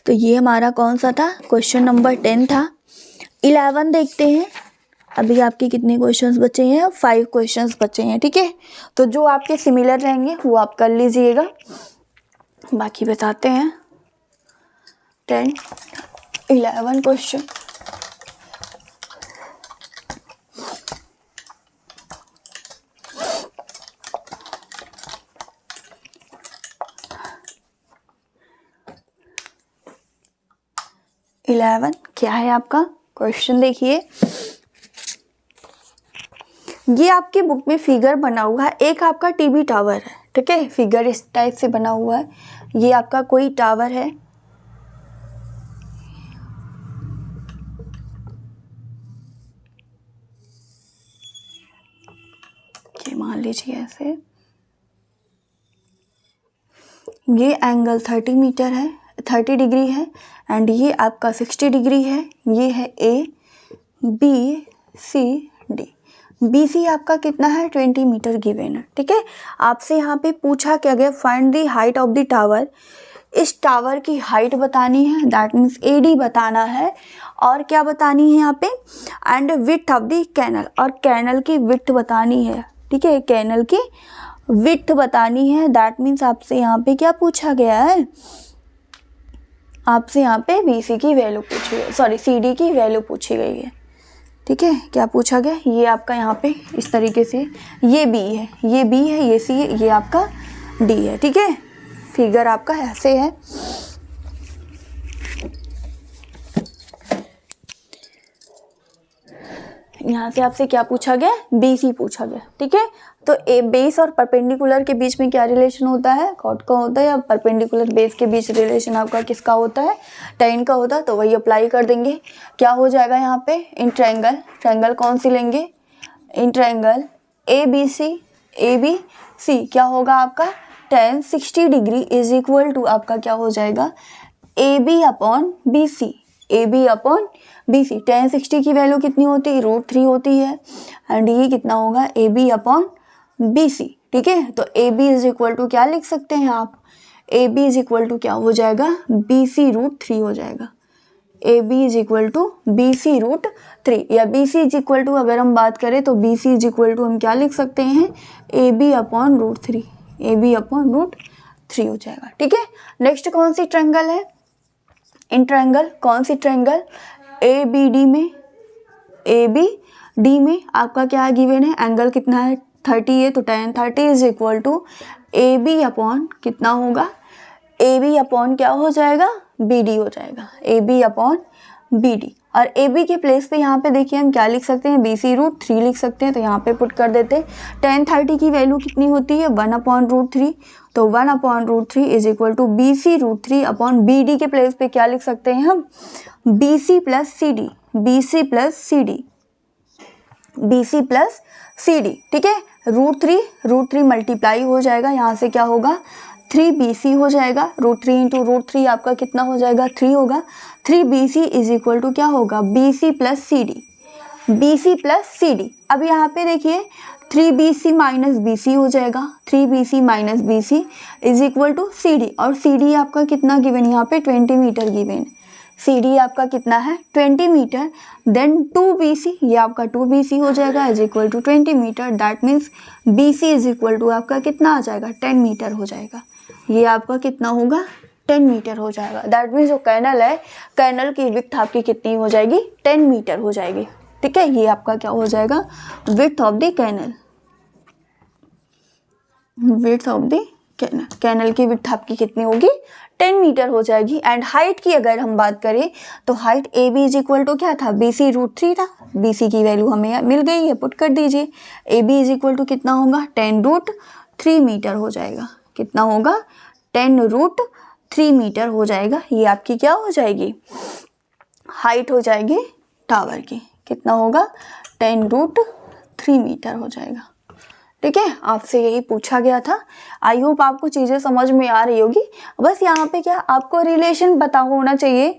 तो ये हमारा कौन सा था, क्वेश्चन नंबर 10 था। 11 देखते हैं। अभी आपके कितने क्वेश्चंस बचे हैं, 5 क्वेश्चंस बचे हैं। ठीक है, तो जो आपके सिमिलर रहेंगे वो आप कर लीजिएगा। बाकी बताते हैं 10, 11 क्वेश्चन। क्या है आपका क्वेश्चन, देखिए ये आपके बुक में फिगर बना हुआ है। एक आपका टीवी टावर है, ठीक है, फिगर इस टाइप से बना हुआ है। ये आपका कोई टावर है, ये मान लीजिए ऐसे। ये एंगल 30 मीटर है, 30 डिग्री है। एंड ये आपका 60 डिग्री है। ये है ABCD। BC आपका कितना है, 20 मीटर गिवन है। ठीक है, आपसे यहाँ पे पूछा क्या गया, find the height of the tower. इस टावर की हाइट बतानी है, दैट मीन्स AD बताना है। और क्या बतानी है यहाँ पे, and width of the canal, और कैनल की विड्थ बतानी है। ठीक है, कैनल की विड्थ बतानी है। दैट मीन्स आपसे यहाँ पे क्या पूछा गया है, आपसे यहाँ पे BC की वैल्यू पूछी गई, सॉरी CD की वैल्यू पूछी गई है। ठीक है, क्या पूछा गया, ये आपका यहाँ पे इस तरीके से, ये B है, ये B है, ये C है, ये आपका D है। ठीक है, फिगर आपका ऐसे है। यहाँ से आपसे क्या पूछा गया, BC पूछा गया। ठीक है, तो बेस और परपेंडिकुलर के बीच में क्या रिलेशन होता है, कॉट का होता है, या परपेंडिकुलर बेस के बीच रिलेशन आपका किसका होता है, tan का होता है। तो वही अप्लाई कर देंगे। क्या हो जाएगा यहाँ पे, इन ट्रायंगल कौन सी लेंगे, इन ट्रायंगल ABC क्या होगा आपका, tan 60 degree is equal to आपका क्या हो जाएगा, AB/BC। AB/BC, tan 60 की वैल्यू कितनी होती है, √3 होती है। एंड ये कितना होगा, AB/BC। ठीक है, तो AB इज इक्वल टू क्या लिख सकते हैं आप, AB इज इक्वल टू क्या हो जाएगा, BC√3 हो जाएगा। AB is equal to BC√3, या BC इज इक्वल टू अगर हम बात करें तो BC इज इक्वल टू हम क्या लिख सकते हैं, AB/√3, AB/√3 हो जाएगा। ठीक है, नेक्स्ट कौन सी ट्रायंगल है, इन ट्रायंगल, कौन सी ट्रायंगल, ABD में आपका क्या गिवन है, एंगल कितना है, 30 है। तो tan 30 is equal to AB/ कितना होगा, AB/ क्या हो जाएगा, BD हो जाएगा, AB/BD। और AB के प्लेस पे यहाँ पे देखिए हम क्या लिख सकते हैं, BC√3 लिख सकते हैं। तो यहाँ पे पुट कर देते हैं। tan 30 की वैल्यू कितनी होती है, 1/√3। तो 1/√3 इज इक्वल टू BC√3/BD के प्लेस पे क्या लिख सकते हैं हम, BC प्लस CD। ठीक है, √3 मल्टीप्लाई हो जाएगा, यहाँ से क्या होगा, 3BC हो जाएगा। √3 इंटू √3 आपका कितना हो जाएगा, 3 होगा। 3BC इज इक्वल टू क्या होगा, BC प्लस CD। अब यहाँ पे देखिए 3BC माइनस BC हो जाएगा, 3BC minus BC is equal to CD। और CD आपका कितना गिवन, यहाँ पे 20 मीटर गिवन। CD आपका कितना है, 20 मीटर। देन 2BC, ये आपका 2BC हो जाएगा is equal to 20 metre. That means BC is equal to आपका कितना आ जाएगा, 10 मीटर हो जाएगा। ये आपका कितना होगा, 10 मीटर हो जाएगा। दैट मीन्स जो कैनल है, कैनल की विड्थ आपकी कितनी हो जाएगी, 10 मीटर हो जाएगी। ठीक है, ये आपका क्या हो जाएगा, width of the canal, canal की विड्थ आपकी कितनी होगी, 10 मीटर हो जाएगी। एंड हाइट की अगर हम बात करें तो height AB is equal to क्या था, BC√3 था। BC की वैल्यू हमें मिल गई है, पुट कर दीजिए। AB इज इक्वल टू कितना होगा, 10√3 मीटर हो जाएगा। कितना होगा, 10√3 मीटर हो जाएगा। ये आपकी क्या हो जाएगी, हाइट हो जाएगी टावर की, कितना होगा 10√3 मीटर हो जाएगा। ठीक है, आपसे यही पूछा गया था। आई होप आपको चीज़ें समझ में आ रही होगी। बस यहाँ पे क्या आपको रिलेशन पता होना चाहिए,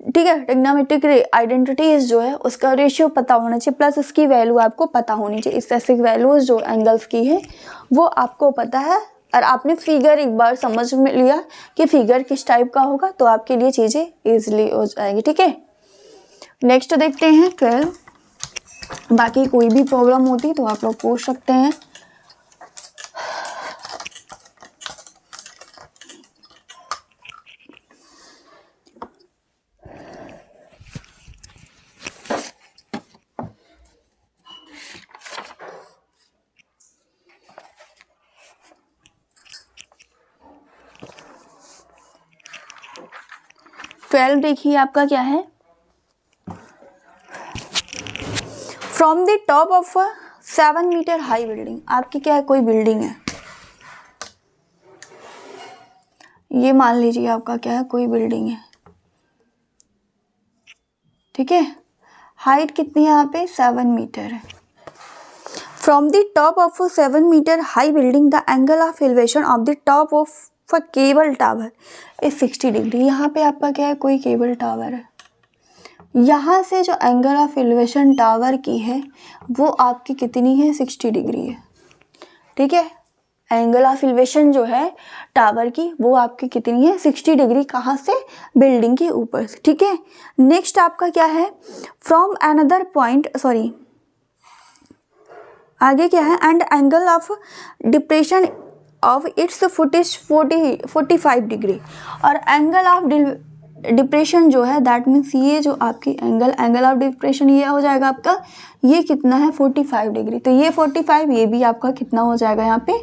ठीक है। ट्रिग्नोमेट्रिक आइडेंटिटीज जो है उसका रेशियो पता होना चाहिए, प्लस उसकी वैल्यू आपको पता होनी चाहिए। स्पेसिफिक वैल्यूज जो एंगल्स की है वो आपको पता है, और आपने फिगर एक बार समझ में लिया कि फिगर किस टाइप का होगा, तो आपके लिए चीज़ें ईजिली हो जाएगी। ठीक है, नेक्स्ट देखते हैं 12। बाकी कोई भी प्रॉब्लम होती तो आप लोग पूछ सकते हैं। ट्वेल्व देखिए आपका क्या है, from the top of 7 metre high building. आपकी क्या है, कोई बिल्डिंग है, ये मान लीजिए आपका क्या है, कोई बिल्डिंग है। ठीक है, हाइट कितनी है यहाँ पे 7 मीटर है। From the top of 7 metre high building the angle of elevation of the top of cable tower is 60 degree. यहाँ पे आपका क्या है, कोई केबल टावर है। यहाँ से जो एंगल ऑफ एलिवेशन टावर की है वो आपकी कितनी है, 60 डिग्री है। ठीक है, एंगल ऑफ एलिवेशन जो है टावर की वो आपकी कितनी है, 60 डिग्री। कहाँ से, बिल्डिंग के ऊपर से। ठीक है, नेक्स्ट आपका क्या है, फ्रॉम अनदर पॉइंट, सॉरी आगे क्या है, and angle of depression of its foot is 45 degree. और एंगल ऑफ डिप्रेशन जो है दैट मीन्स ये जो आपकी एंगल ऑफ डिप्रेशन ये हो जाएगा आपका, ये कितना है 45 डिग्री। तो ये 45, ये भी आपका कितना हो जाएगा यहाँ पे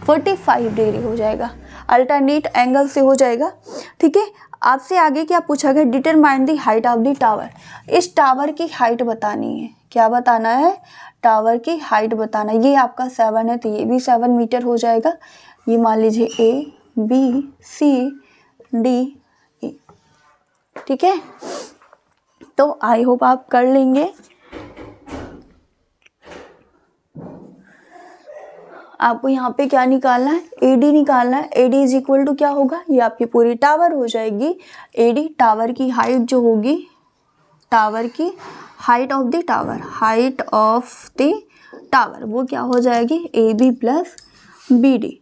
45 डिग्री हो जाएगा, अल्टरनेट एंगल से हो जाएगा। ठीक है, आपसे आगे क्या पूछा गया, determine the height of the tower. इस टावर की हाइट बतानी है, क्या बताना है, टावर की हाइट बताना। ये आपका 7 है तो ये भी 7 मीटर हो जाएगा। ये मान लीजिए ABCD। ठीक है, तो आई होप आप कर लेंगे। आपको यहाँ पे क्या निकालना है, AD निकालना है। AD इज इक्वल टू क्या होगा, ये आपकी पूरी टावर हो जाएगी। AD टावर की हाइट जो होगी, टावर की height of the tower, height of the tower वो क्या हो जाएगी, AB प्लस BD।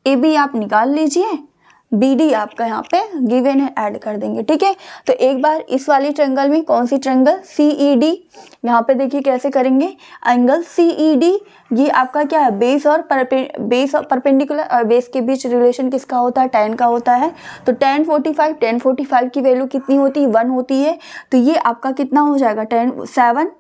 AB आप निकाल लीजिए, BD आपका यहाँ पे गिवन है, ऐड कर देंगे। ठीक है, तो एक बार इस वाली ट्रायंगल में कौन सी ट्रायंगल, CED। यहाँ पे देखिए कैसे करेंगे, एंगल CED ये आपका क्या है, बेस और परपेंडिकुलर, और बेस के बीच रिलेशन किसका होता है, tan का होता है। तो tan 45 की वैल्यू कितनी होती है, 1 होती है। तो ये आपका कितना हो जाएगा, 7।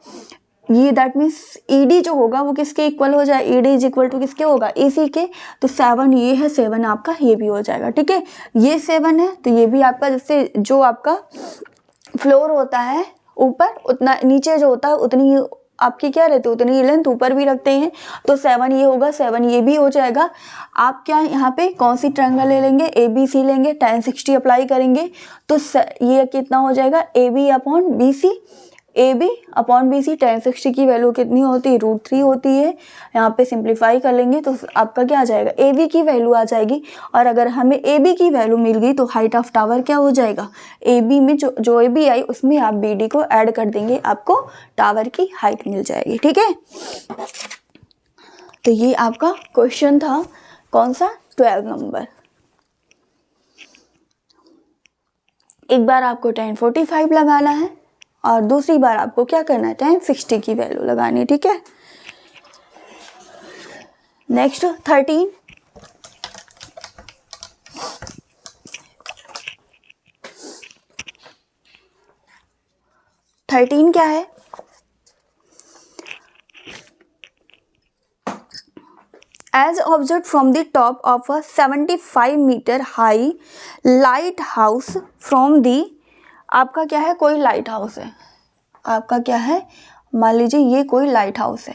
ये दैट मीन्स ED जो होगा वो किसके इक्वल हो जाए, ED इज इक्वल टू किसके होगा, AC के। तो 7 ये है, 7 आपका ये भी हो जाएगा। ठीक है, ये 7 है तो ये भी आपका, जैसे जो आपका फ्लोर होता है ऊपर, उतना नीचे जो होता है उतनी आपकी क्या रहती है, उतनी लेंथ ऊपर भी रखते हैं। तो 7 ये होगा, 7 ये भी हो जाएगा। आप क्या यहाँ पे कौन सी ट्रायंगल ले लेंगे, ABC लेंगे, tan 60 अप्लाई करेंगे तो ये कितना हो जाएगा, AB upon BC। AB upon BC, tan 60 की वैल्यू कितनी होती है, √3 होती है। यहाँ पे सिंप्लीफाई कर लेंगे तो आपका क्या आ जाएगा, AB की वैल्यू आ जाएगी। और अगर हमें AB की वैल्यू मिल गई तो हाइट ऑफ टावर क्या हो जाएगा, AB में जो AB आई उसमें आप BD को ऐड कर देंगे, आपको टावर की हाइट मिल जाएगी। ठीक है, तो ये आपका क्वेश्चन था, कौन सा, 12 नंबर। एक बार आपको tan 45 लगाना है और दूसरी बार आपको क्या करना है, tan 60 की वैल्यू लगानी है। ठीक है, नेक्स्ट 13। क्या है, as observed from the top of a 75 metre high lighthouse from the. आपका क्या है, कोई लाइट हाउस है, आपका क्या है, मान लीजिए ये कोई लाइट हाउस है,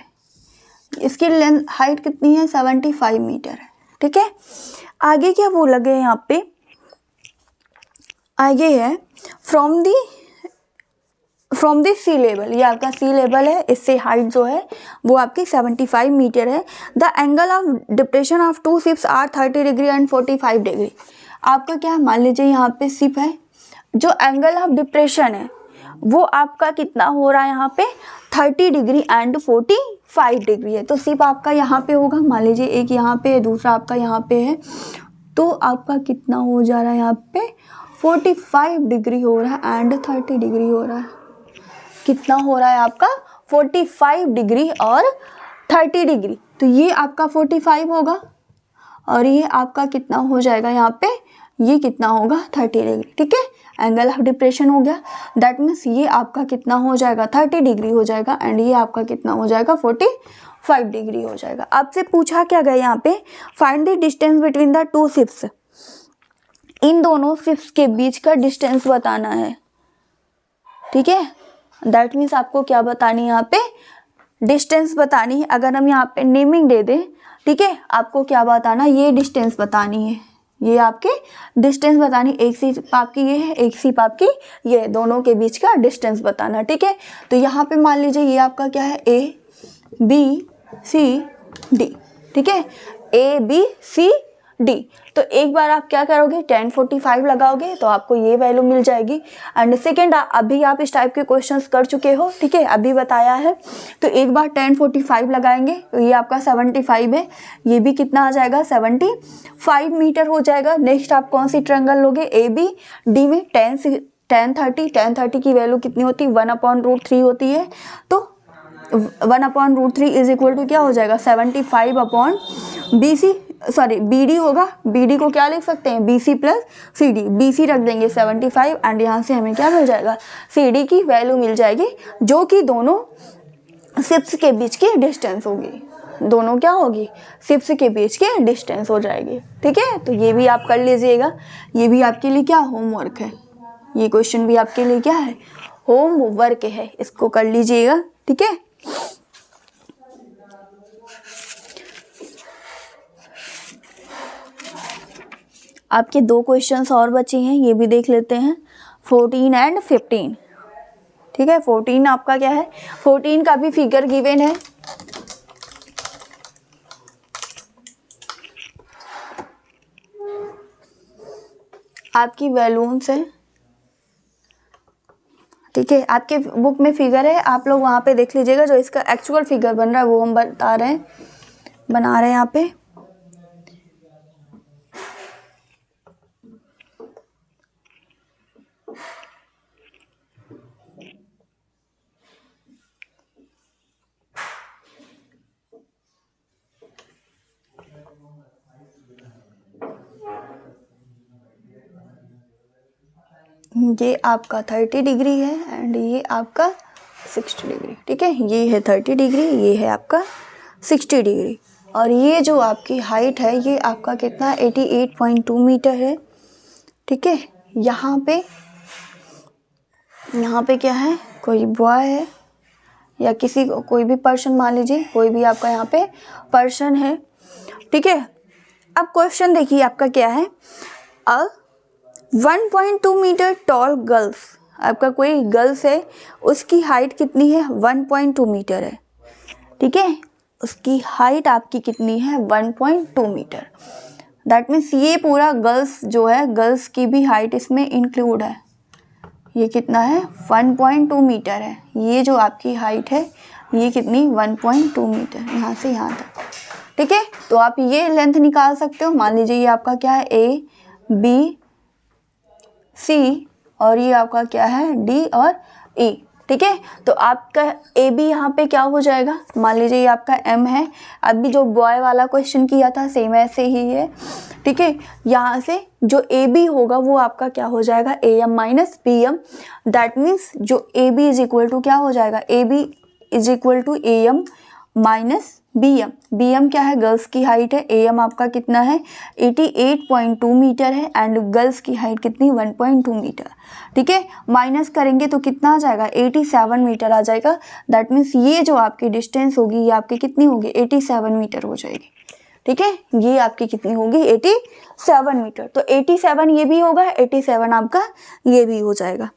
इसकी लेंथ हाइट कितनी है, 75 मीटर है। ठीक है, आगे क्या बोला गया यहाँ पे, आगे है from the from the sea level, ये आपका सी लेवल है, इससे हाइट जो है वो आपकी 75 मीटर है। The angle of depression of two ships are 30 degree and 45 degree. आपका क्या है, मान लीजिए यहाँ पे शिप है, जो एंगल ऑफ डिप्रेशन है वो आपका कितना हो रहा है यहाँ पे 30 डिग्री एंड 45 डिग्री है। तो शिप आपका यहाँ पे होगा, मान लीजिए एक यहाँ पे है, दूसरा आपका यहाँ पे है, तो आपका कितना हो जा रहा है यहाँ पे 45 डिग्री हो रहा है एंड 30 डिग्री हो रहा है। कितना हो रहा है आपका 45 डिग्री और 30 डिग्री। तो ये आपका 45 होगा और ये आपका कितना हो जाएगा यहाँ पे, ये कितना होगा 30 डिग्री। ठीक है, एंगल ऑफ डिप्रेशन हो गया, दैट मीन्स ये आपका कितना हो जाएगा 30 डिग्री हो जाएगा एंड ये आपका कितना हो जाएगा 45 डिग्री हो जाएगा। आपसे पूछा क्या गया यहाँ पे, find the distance between the two ships. इन दोनों शिप्स के बीच का डिस्टेंस बताना है। ठीक है, दैट मीन्स आपको क्या बतानी है यहाँ पे, डिस्टेंस बतानी है। अगर हम यहाँ पे नेमिंग दे दें, ठीक है, आपको क्या बताना, ये डिस्टेंस बतानी है, ये आपके डिस्टेंस बतानी, एक शिप आपकी ये है, एक शिप आपकी ये, दोनों के बीच का डिस्टेंस बताना। ठीक है, तो यहाँ पे मान लीजिए ये आपका क्या है A B C D। ठीक है, A B C D। तो एक बार आप क्या करोगे, 1045 लगाओगे तो आपको ये वैल्यू मिल जाएगी। एंड सेकेंड, अभी आप इस टाइप के क्वेश्चंस कर चुके हो, ठीक है, अभी बताया है, तो एक बार 1045 लगाएंगे तो ये आपका 75 है, ये भी कितना आ जाएगा 75 मीटर हो जाएगा। नेक्स्ट आप कौन सी ट्रायंगल लोगे, ABD में 10 की वैल्यू कितनी होती है 1/√3 होती है, तो 1/√3 इज इक्वल टू क्या हो जाएगा 75/BC, सॉरी BD होगा, BD को क्या लिख सकते हैं BC प्लस CD, BC रख देंगे 75 एंड यहाँ से हमें क्या मिल जाएगा CD की वैल्यू मिल जाएगी, जो कि दोनों शिप्स के बीच की डिस्टेंस होगी, दोनों क्या होगी शिप्स के बीच की डिस्टेंस हो जाएगी। ठीक है, तो ये भी आप कर लीजिएगा, ये भी आपके लिए क्या होमवर्क है, ये क्वेश्चन भी आपके लिए क्या है होमवर्क है, इसको कर लीजिएगा। ठीक है, आपके 2 क्वेश्चंस और बचे हैं, ये भी देख लेते हैं, 14 एंड 15। ठीक है, 14 आपका क्या है, 14 का भी फिगर गिवन है, आपकी बैलून्स है। ठीक है, आपके बुक में फिगर है, आप लोग वहाँ पे देख लीजिएगा, जो इसका एक्चुअल फिगर बन रहा है वो हम बता रहे हैं, बना रहे हैं यहाँ पे। ये आपका 30 डिग्री है एंड ये आपका 60 डिग्री। ठीक है, ये है 30 डिग्री, ये है आपका 60 डिग्री, और ये जो आपकी हाइट है ये आपका कितना 88.2 मीटर है। ठीक है, यहाँ पे क्या है, कोई बॉय है या किसी कोई भी पर्सन, मान लीजिए कोई भी आपका यहाँ पे पर्सन है। ठीक है, अब क्वेश्चन देखिए आपका क्या है, 1.2 मीटर टॉल गर्ल्स, आपका कोई गर्ल्स है, उसकी हाइट कितनी है 1.2 मीटर है। ठीक है, उसकी हाइट आपकी कितनी है 1.2 मीटर, दैट मीन्स ये पूरा गर्ल्स जो है, गर्ल्स की भी हाइट इसमें इंक्लूड है। ये कितना है 1.2 मीटर है, ये जो आपकी हाइट है ये कितनी 1.2 मीटर, यहाँ से यहाँ तक। ठीक है, तो आप ये लेंथ निकाल सकते हो, मान लीजिए ये आपका क्या है ABC और ये आपका क्या है D और E। ठीक है, तो आपका AB यहाँ पे क्या हो जाएगा, मान लीजिए ये आपका M है, अभी जो बॉय वाला क्वेश्चन किया था सेम ऐसे ही है। ठीक है, यहाँ से जो AB होगा वो आपका क्या हो जाएगा AM minus BM, that means जो AB इज इक्वल टू क्या हो जाएगा, AB is equal to AM minus BM। BM क्या है, गर्ल्स की हाइट है, AM आपका कितना है 88.2 मीटर है एंड गर्ल्स की हाइट कितनी 1.2 मीटर। ठीक है, माइनस करेंगे तो कितना आ जाएगा 87 मीटर आ जाएगा, दैट मीन्स ये जो आपकी डिस्टेंस होगी ये आपकी कितनी होगी 87 मीटर हो जाएगी। ठीक है, ये आपकी कितनी होगी 87 मीटर, तो 87 ये भी होगा, 87 आपका ये भी हो जाएगा।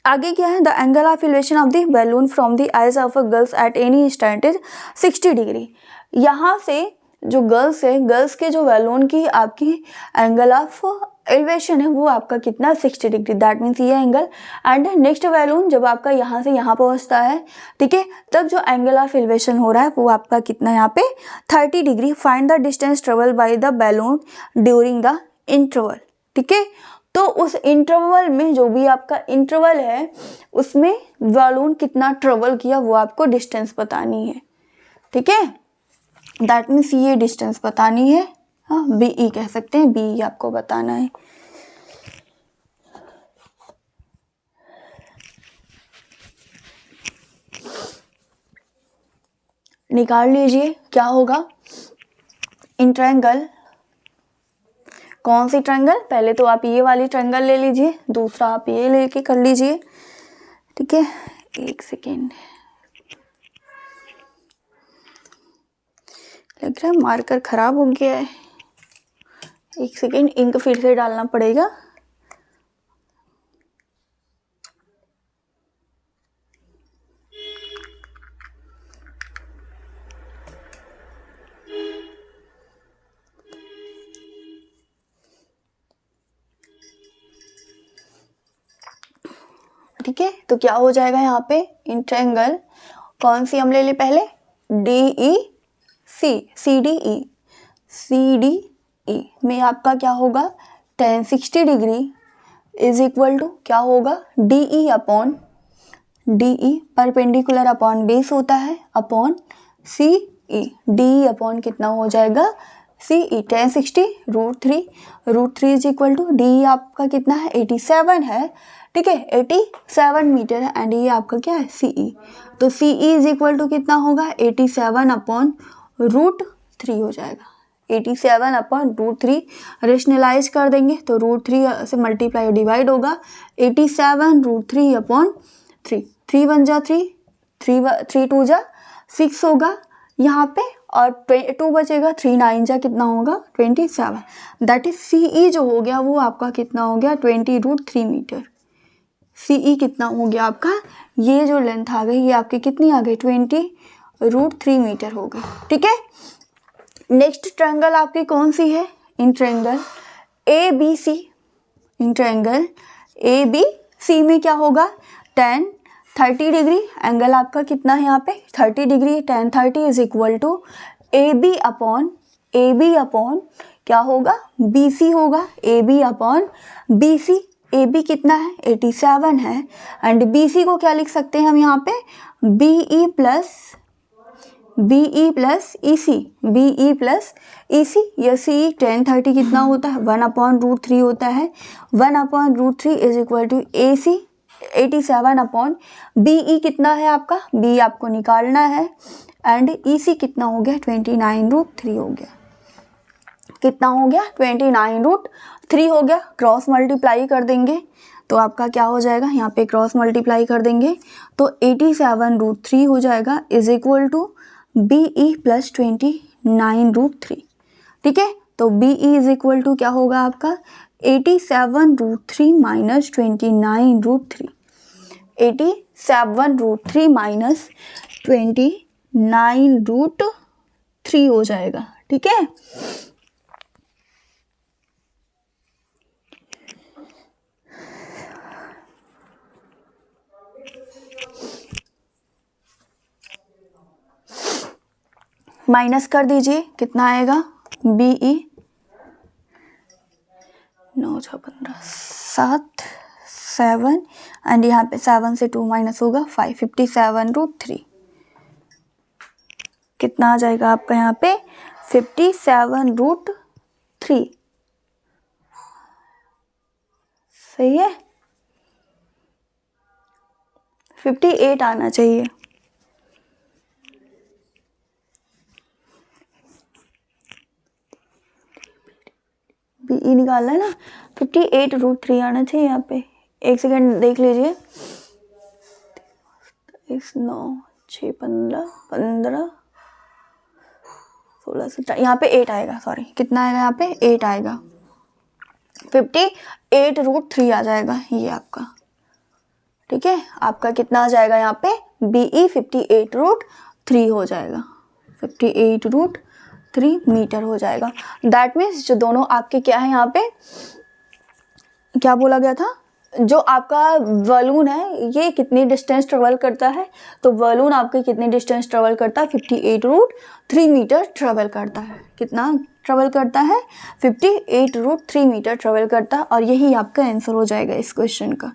आगे क्या है, the angle of elevation of the balloon from the eyes of a girls at any instant is 60 degree. यहाँ से जो गर्ल्स है, गर्ल्स के जो बैलून की आपकी एंगल ऑफ एलिवेशन है वो आपका कितना 60 डिग्री, दैट मीन्स ये एंगल। एंड नेक्स्ट बैलून जब आपका यहाँ से यहाँ पहुँचता है, ठीक है, तब जो एंगल ऑफ एलिवेशन हो रहा है वो आपका कितना यहाँ पे 30 degree. Find the distance travel by the balloon during the interval, ठीक है। तो उस इंटरवल में जो भी आपका इंटरवल है उसमें बैलून कितना ट्रेवल किया वो आपको डिस्टेंस बतानी है, ठीक है। दैट मीन्स ये डिस्टेंस बतानी है, हाँ, BE कह सकते हैं, BE आपको बताना है। निकाल लीजिए क्या होगा। इन ट्रायंगल, कौन सी ट्रायंगल, पहले तो आप ये वाली ट्रायंगल ले लीजिए, दूसरा आप ये लेके कर लीजिए, ठीक है। एक सेकेंड, लग रहा है मार्कर खराब हो गया है, एक सेकेंड, इंक फिर से डालना पड़ेगा। ठीक है, तो क्या हो जाएगा यहाँ पे, इन ट्रायंगल कौन सी हम ले ले पहले, DEC, CDE में आपका क्या होगा, tan 60 degree is equal to क्या होगा, DE upon DE perpendicular upon base होता है अपॉन CE, DE अपॉन कितना हो जाएगा CE, tan 60 √3 is equal to DE आपका कितना है 87 है, ठीक है, 87 मीटर है। एंड ये आपका क्या है CE, तो CE इज इक्वल टू कितना होगा 87 अपॉन √3 हो जाएगा, 87 अपॉन √3 रेशनलाइज कर देंगे तो √3 से मल्टीप्लाई डिवाइड होगा, 87 √3 अपॉन 3, 3 1 जा 3, 3 2 जा 6 होगा यहाँ पे, और 2 बचेगा, 3 9 जा कितना होगा 27, दैट इज CE जो हो गया वो आपका कितना हो गया 20 √3 मीटर। CE कितना हो गया आपका, ये जो लेंथ आ गई ये आपकी कितनी आ गई 20 √3 मीटर हो गई, ठीक है। नेक्स्ट ट्रायंगल आपकी कौन सी है, in triangle ABC, in triangle ABC में क्या होगा, tan 30 डिग्री, एंगल आपका कितना है यहाँ पे 30 degree, tan 30 is equal to AB upon क्या होगा BC होगा, AB अपॉन BC, AB कितना है 87 है, एंड BC को क्या लिख सकते हैं हम यहाँ पे BE प्लस EC, या CE tan 30 कितना होता है 1 अपॉन √3 होता है, 1 upon √3 is equal to AC 87 upon BE कितना है आपका, B आपको निकालना है, एंड EC कितना हो गया 29 √3 हो गया, कितना हो गया 29 √3 हो गया। क्रॉस मल्टीप्लाई कर देंगे तो आपका क्या हो जाएगा, यहाँ पे क्रॉस मल्टीप्लाई कर देंगे तो 87 √3 हो जाएगा is equal to BE plus 29 √3, ठीक है। तो BE इज इक्वल टू क्या होगा आपका 87 √3 माइनस 29 √3, 87 √3 माइनस 29 √3 हो जाएगा, ठीक है। माइनस कर दीजिए कितना आएगा BE 9 6 15 7 7 एंड यहाँ पे 7 से 2 माइनस होगा 5, 57 √3 कितना आ जाएगा आपका यहाँ पे 57 √3, सही है, 58 आना चाहिए। BE निकालना है ना, 58 √3 आना चाहिए यहाँ पे, एक सेकेंड देख लीजिए, 9 6 15 15 16 17 यहाँ पे 8 आएगा, सॉरी कितना आएगा यहाँ पे 8 आएगा, 58 √3 आ जाएगा ये आपका, ठीक है, आपका कितना आ जाएगा यहाँ पे BE 58√3 हो जाएगा, 58√3 मीटर हो जाएगा। दैट मीन्स जो दोनों आपके क्या है यहाँ पे क्या बोला गया था, जो आपका बलून है ये कितनी डिस्टेंस ट्रेवल करता है, तो बलून आपके कितनी डिस्टेंस ट्रेवल करता है 58√3 मीटर ट्रेवल करता है। कितना ट्रेवल करता है 58√3 मीटर ट्रेवल करता है, और यही आपका आंसर हो जाएगा इस क्वेश्चन का।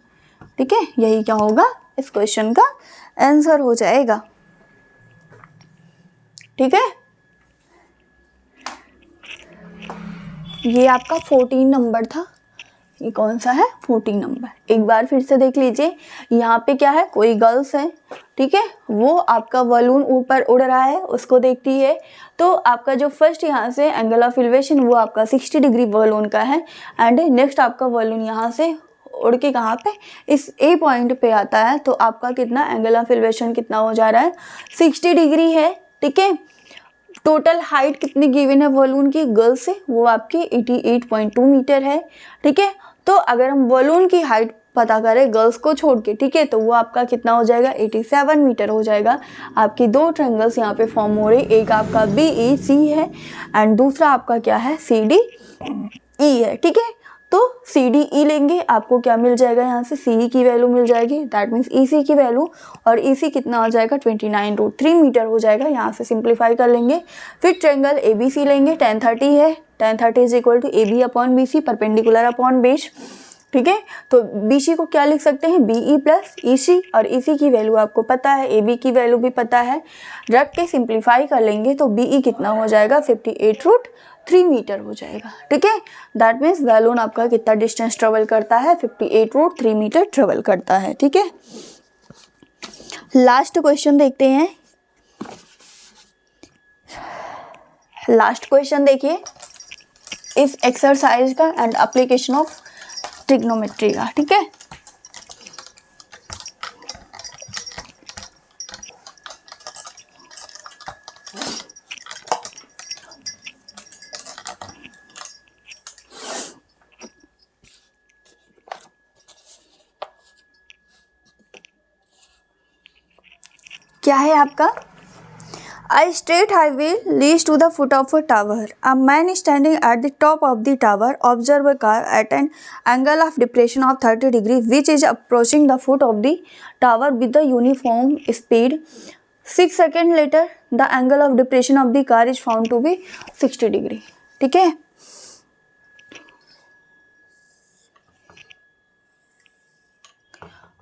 ठीक है, यही क्या होगा इस क्वेश्चन का आंसर हो जाएगा। ठीक है, ये आपका 14 नंबर था। ये कौन सा है 14 नंबर। एक बार फिर से देख लीजिए, यहाँ पे क्या है, कोई गर्ल्स है, ठीक है, वो आपका बलून ऊपर उड़ रहा है, उसको देखती है। तो आपका जो फर्स्ट यहाँ से एंगल ऑफ एलिवेशन वो आपका 60 डिग्री बलून का है, एंड नेक्स्ट आपका बलून यहाँ से उड़ के कहाँ पे इस ए पॉइंट पे आता है, तो आपका कितना एंगल ऑफ एलिवेशन कितना हो जा रहा है 60 डिग्री है। ठीक है, टोटल हाइट कितनी गिवन है बलून की गर्ल्स से, वो आपकी 88.2 मीटर है। ठीक है, तो अगर हम बलून की हाइट पता करें गर्ल्स को छोड़ के, ठीक है, तो वो आपका कितना हो जाएगा 87 मीटर हो जाएगा। आपकी दो ट्रायंगल्स यहाँ पे फॉर्म हो रही, एक आपका BEC है एंड दूसरा आपका क्या है CDE है। ठीक है, तो CDE लेंगे, आपको क्या मिल जाएगा यहाँ से CE की वैल्यू मिल जाएगी, दैट मीन्स EC की वैल्यू, और EC कितना हो जाएगा 29√3 मीटर हो जाएगा। यहाँ से सिंप्लीफाई कर लेंगे। फिर ट्रायंगल ABC लेंगे, tan 30 है, tan 30 is equal to AB upon BC, perpendicular upon base. ठीक है, तो BC को क्या लिख सकते हैं BE प्लस EC, और EC की वैल्यू आपको पता है, AB की वैल्यू भी पता है, रख के सिंप्लीफाई कर लेंगे तो BE कितना हो जाएगा 58√3 मीटर हो जाएगा। ठीक है, दैट मीन्स बलून आपका कितना डिस्टेंस ट्रेवल करता है 58√3 मीटर ट्रेवल करता है। ठीक है, लास्ट क्वेश्चन देखते हैं। लास्ट क्वेश्चन देखिए इस एक्सरसाइज का एंड एप्लीकेशन ऑफ ट्रिग्नोमेट्री का। ठीक है, क्या है आपका, A straight highway leads to the foot of a tower. A man standing at the top of the tower observes a car at an angle of depression of 30 degrees which is approaching the foot of the tower with the uniform speed. 6 seconds later, the angle of depression of the car is found to be 60 degree. ठीक है,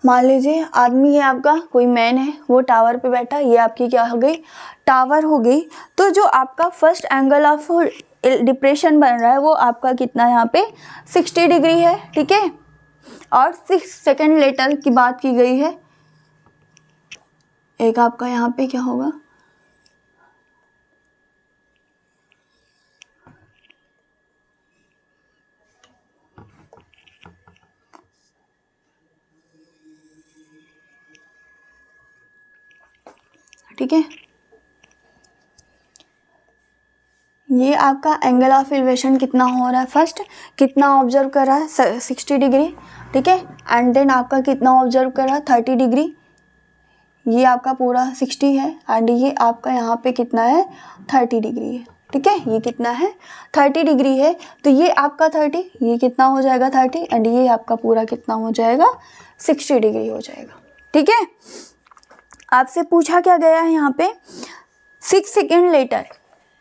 मान लीजिए आदमी है आपका, कोई man है, वो टावर पे बैठा, ये आपकी क्या हो गई टावर हो गई। तो जो आपका फर्स्ट एंगल ऑफ डिप्रेशन बन रहा है वो आपका कितना यहाँ पे 60 डिग्री है। ठीक है, और 6 सेकेंड लेटर की बात की गई है। एक आपका यहाँ पे क्या होगा, ठीक है, ये आपका एंगल ऑफ एलिवेशन कितना हो रहा है, फर्स्ट कितना ऑब्जर्व कर रहा है 60 डिग्री। ठीक है, एंड देन आपका कितना ऑब्जर्व कर रहा है 30 डिग्री। ये आपका पूरा 60 है एंड ये आपका यहाँ पे कितना है 30 डिग्री है। ठीक है, ये कितना है 30 डिग्री है, तो ये आपका 30, ये कितना हो जाएगा 30 एंड ये आपका पूरा कितना हो जाएगा 60 डिग्री हो जाएगा। ठीक है, आपसे पूछा क्या गया है यहाँ पे 6 सेकेंड लेटर,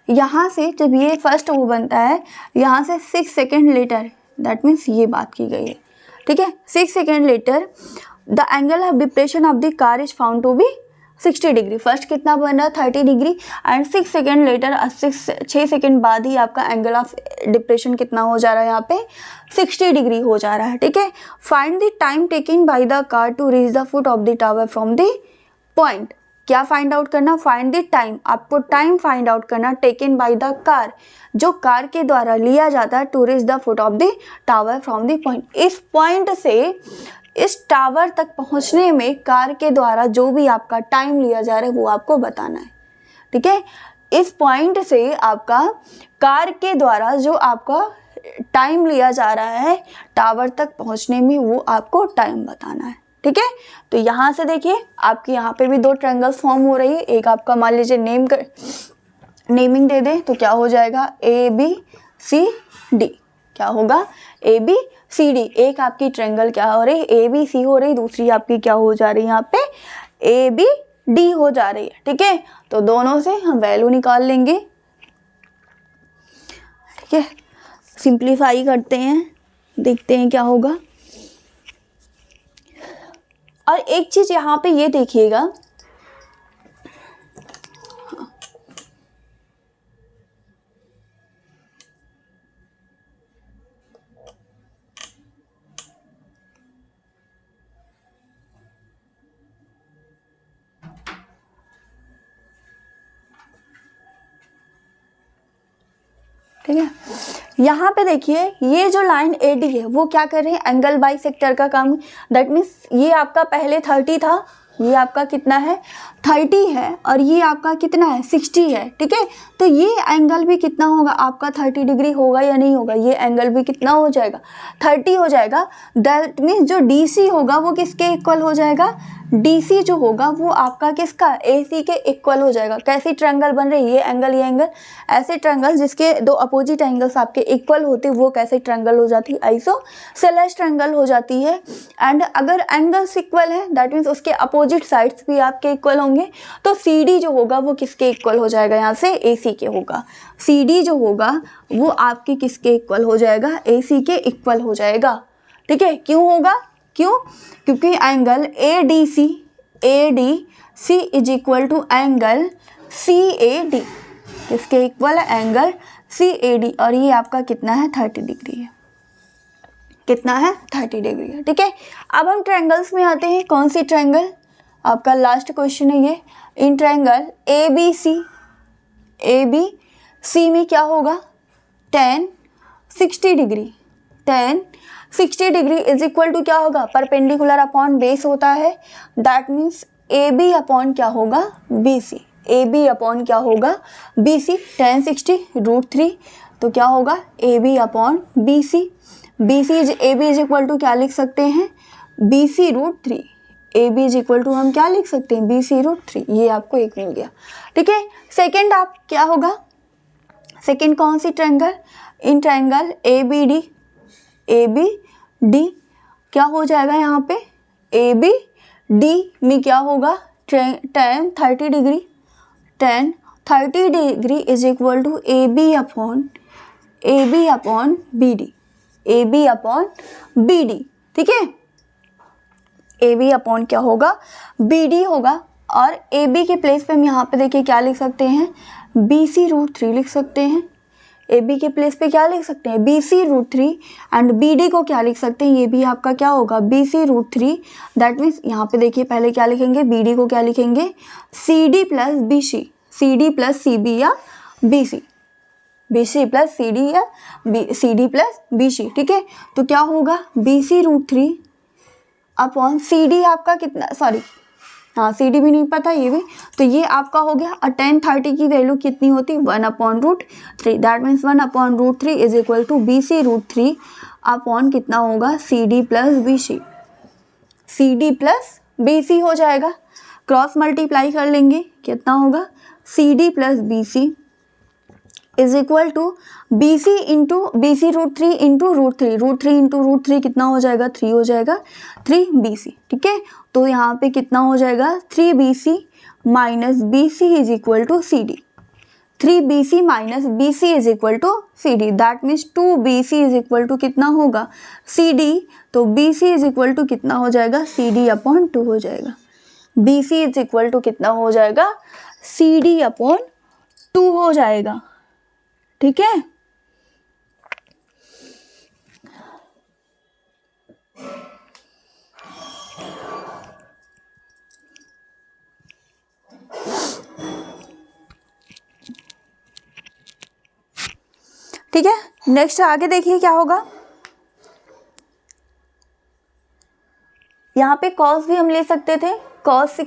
यहाँ से जब ये फर्स्ट वो बनता है यहाँ से 6 सेकेंड लेटर, दैट मीन्स ये बात की गई है। ठीक है, 6 second later the angle of depression of the car is found to be 60 degree. First कितना बन रहा है 30 degree and 6 second later 6 second बाद ही आपका एंगल ऑफ डिप्रेशन कितना हो जा रहा है यहाँ पे 60 डिग्री हो जा रहा है। ठीक है, find the time taken by the car to reach the foot of the tower from the point. क्या फाइंड आउट करना, फाइंड द टाइम, आपको टाइम फाइंड आउट करना टेकन बाय द कार, जो कार के द्वारा लिया जाता है to reach the foot of the tower from the point. इस पॉइंट से इस टावर तक पहुंचने में कार के द्वारा जो भी आपका टाइम लिया जा रहा है वो आपको बताना है। ठीक है, इस पॉइंट से आपका कार के द्वारा जो आपका टाइम लिया जा रहा है टावर तक पहुंचने में वो आपको टाइम बताना है। ठीक है। तो यहाँ से देखिए आपके यहाँ पे भी दो ट्रायंगल्स फॉर्म हो रही है। एक आपका मान लीजिए नेमिंग दे दें तो क्या हो जाएगा, ए बी सी डी। क्या होगा, ए बी सी डी। एक आपकी ट्रायंगल क्या हो रही है, ए बी सी हो रही, दूसरी आपकी क्या हो जा रही है यहाँ पे, ए बी डी हो जा रही है। ठीक है, तो दोनों से हम वैल्यू निकाल लेंगे। ठीक है, सिंप्लीफाई करते हैं, देखते हैं क्या होगा। और एक चीज यहाँ पे ये देखिएगा, ठीक है, यहाँ पे देखिए ये जो लाइन AD है वो क्या कर रहे हैं, एंगल बाइसेक्टर का काम। दैट मीन्स ये आपका पहले 30 था, ये आपका कितना है 30 है, और ये आपका कितना है 60 है। ठीक है, तो ये एंगल भी कितना होगा आपका 30 डिग्री होगा या नहीं होगा, ये एंगल भी कितना हो जाएगा 30 हो जाएगा। दैट मीन्स जो DC होगा वो किसके इक्वल हो जाएगा, DC जो होगा वो आपका किसका, AC के इक्वल हो जाएगा। कैसी ट्रायंगल बन रही है, ये एंगल, ऐसे ट्रायंगल जिसके दो अपोजिट एंगल्स आपके इक्वल होते वो कैसे ट्रायंगल हो जाती है, आइसोसेलेस ट्रायंगल हो जाती है। एंड अगर एंगल्स इक्वल है दैट मीन्स उसके अपोजिट साइड्स भी आपके इक्वल होंगे, तो CD जो होगा वो किसके इक्वल हो जाएगा, यहाँ से AC के होगा। CD जो होगा वो आपके किसके इक्वल हो जाएगा, AC के इक्वल हो जाएगा। ठीक है, क्यों होगा, क्योंकि angle ADC is equal to angle CAD, किसके इक्वल है, एंगल CAD, और ये आपका कितना है 30 डिग्री है, कितना है 30 डिग्री है। ठीक है, अब हम ट्रायंगल्स में आते हैं। कौन सी ट्रायंगल, आपका लास्ट क्वेश्चन है ये। इन ट्रायंगल ABC में क्या होगा, tan 60 degree, tan 60 degree is equal to क्या होगा, परपेंडिकुलर अपॉन बेस होता है। दैट मीन्स AB अपॉन क्या होगा, BC, AB अपॉन क्या होगा BC, tan 60 √3, तो क्या होगा AB upon BC। AB is equal to क्या लिख सकते हैं, BC √3। AB is equal to हम क्या लिख सकते हैं, BC √3। ये आपको एक मिल गया। ठीक है, सेकेंड आप क्या होगा, सेकेंड कौन सी ट्रायंगल, इन ट्रायंगल ABD क्या हो जाएगा यहाँ पे, ABD में क्या होगा, tan 30 degree, tan 30 degree is equal to AB upon BD, AB upon BD। ठीक है, AB अपॉन क्या होगा, BD होगा। और AB के प्लेस पे हम यहाँ पे देखिए क्या लिख सकते हैं, BC √3 लिख सकते हैं। AB के प्लेस पे क्या लिख सकते हैं, BC √3, एंड BD को क्या लिख सकते हैं, ये भी आपका क्या होगा BC √3। दैट मीन्स यहाँ पे देखिए पहले क्या लिखेंगे, BD को क्या लिखेंगे, CD plus BC, CD plus CB या BC, BC प्लस CD या CD प्लस BC। ठीक है, तो क्या होगा BC √3 अपॉन CD आपका कितना, सॉरी हाँ CD भी नहीं पता ये भी, तो ये आपका हो गया। और tan 30 की वैल्यू कितनी होती, 1/√3। That means 1/√3 is equal to BC √3 upon कितना होगा CD plus BC, CD plus BC हो जाएगा। क्रॉस मल्टीप्लाई कर लेंगे, कितना होगा CD plus BC is equal to BC into BC √3 into √3, √3 into √3 कितना हो जाएगा, 3 हो जाएगा, 3BC। ठीक है, तो यहाँ पे कितना हो जाएगा 3BC minus BC is equal to CD, 3BC minus BC is equal to CD। That means 2BC is equal to कितना होगा CD, तो BC इज इक्वल टू कितना हो जाएगा CD अपॉन 2 हो जाएगा। BC इज इक्वल टू कितना हो जाएगा, CD अपॉन 2 हो जाएगा। ठीक है, ठीक है, नेक्स्ट आगे देखिए क्या होगा। यहाँ पे कॉस भी हम ले सकते थे, cos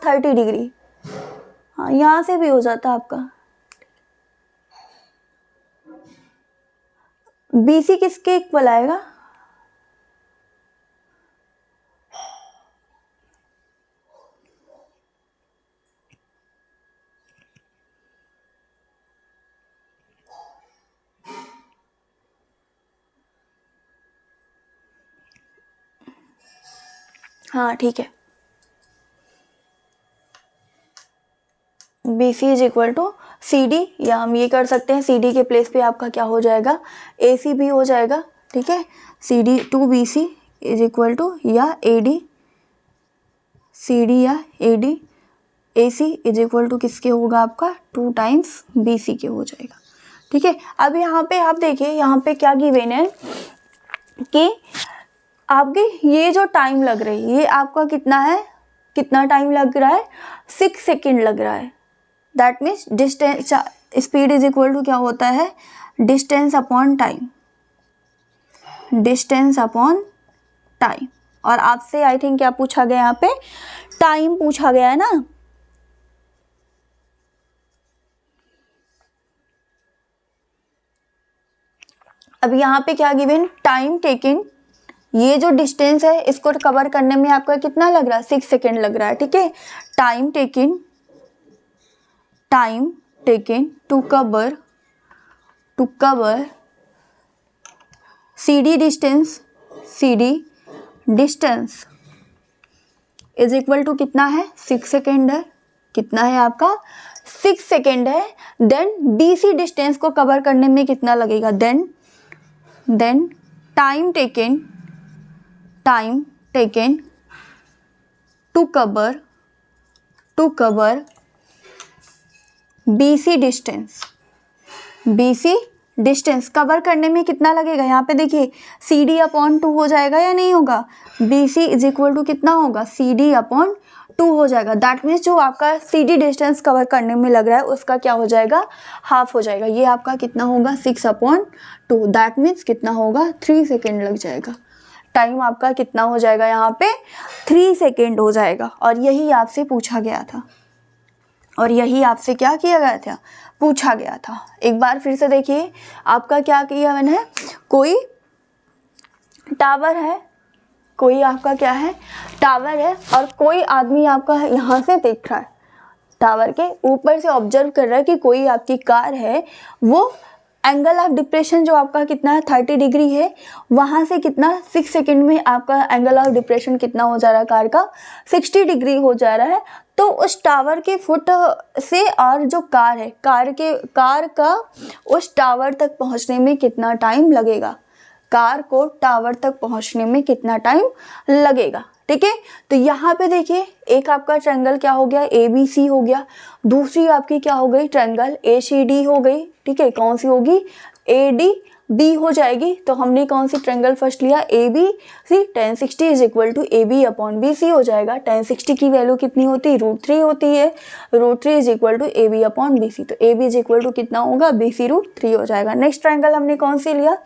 30 डिग्री, हाँ यहाँ से भी हो जाता आपका। BC किसके इक्वल आएगा, हाँ ठीक है, B C is equal to C D, या हम ये कर सकते हैं सी डी के प्लेस पे आपका क्या हो जाएगा, ए सी भी हो जाएगा, ठीक है। C D to B C is equal to या ए डी, सी डी या A D, A C is equal to किसके होगा आपका, 2 टाइम्स बी सी के हो जाएगा, ठीक है। अब यहाँ पे आप देखिए, यहाँ पे क्या गिवन है कि आपके ये जो टाइम लग रही है ये आपका कितना है, कितना टाइम लग रहा है, 6 सेकेंड लग रहा है। That means distance, speed is equal to क्या होता है, distance upon time, distance upon time. और आपसे आई थिंक क्या पूछा गया, यहाँ पे टाइम पूछा गया है ना। अब यहाँ पे क्या गिवन, टाइम टेकन, ये जो डिस्टेंस है इसको कवर करने में आपका कितना लग रहा है, 6 सेकेंड लग रहा है, ठीक है। Time taken to cover C D distance is equal to कितना है, 6 सेकेंड है, कितना है आपका 6 सेकेंड है। देन बी सी डिस्टेंस को कवर करने में कितना लगेगा, then time taken to cover B C distance cover करने में कितना लगेगा, यहाँ पे देखिए सी डी अपॉन 2 हो जाएगा या नहीं होगा, B C is equal to कितना होगा, सी डी अपॉन 2 हो जाएगा। दैट मीन्स जो आपका सी डी डिस्टेंस कवर करने में लग रहा है उसका क्या हो जाएगा, हाफ हो जाएगा। ये आपका कितना होगा, 6/2, दैट मीन्स कितना होगा, 3 सेकेंड लग जाएगा। टाइम आपका कितना हो जाएगा, यहाँ पे 3 सेकेंड हो जाएगा। और यही आपसे पूछा गया था, और यही आपसे क्या किया गया था, पूछा गया था। एक बार फिर से देखिए, आपका क्या किया मैंने, कोई टावर है, कोई आपका क्या है, टावर है, और कोई आदमी आपका यहाँ से देख रहा है, टावर के ऊपर से ऑब्जर्व कर रहा है कि कोई आपकी कार है, वो एंगल ऑफ डिप्रेशन जो आपका कितना है, 30 डिग्री है, वहाँ से कितना 6 सेकेंड में आपका एंगल ऑफ डिप्रेशन कितना हो जा रहा है, कार का 60 डिग्री हो जा रहा है। तो उस टावर के फुट से और जो कार है, कार का उस टावर तक पहुँचने में कितना टाइम लगेगा, कार को टावर तक पहुँचने में कितना टाइम लगेगा, ठीक है। तो यहाँ पे देखिए, एक आपका ट्रायंगल क्या हो गया, ए बी सी हो गया, दूसरी आपकी क्या हो गई, ट्रायंगल ए सी डी हो गई, ठीक है। कौन सी होगी, ए डी बी हो जाएगी। तो हमने कौन सी ट्रायंगल फर्स्ट लिया, A B C, tan 60 is equal to A B upon B C हो जाएगा। tan 60 की वैल्यू कितनी होती है, √3 होती है, √3 is equal to A B upon B C. तो A B is equal to कितना होगा, बी सी √3 हो जाएगा। नेक्स्ट ट्रायंगल हमने कौन सी लिया,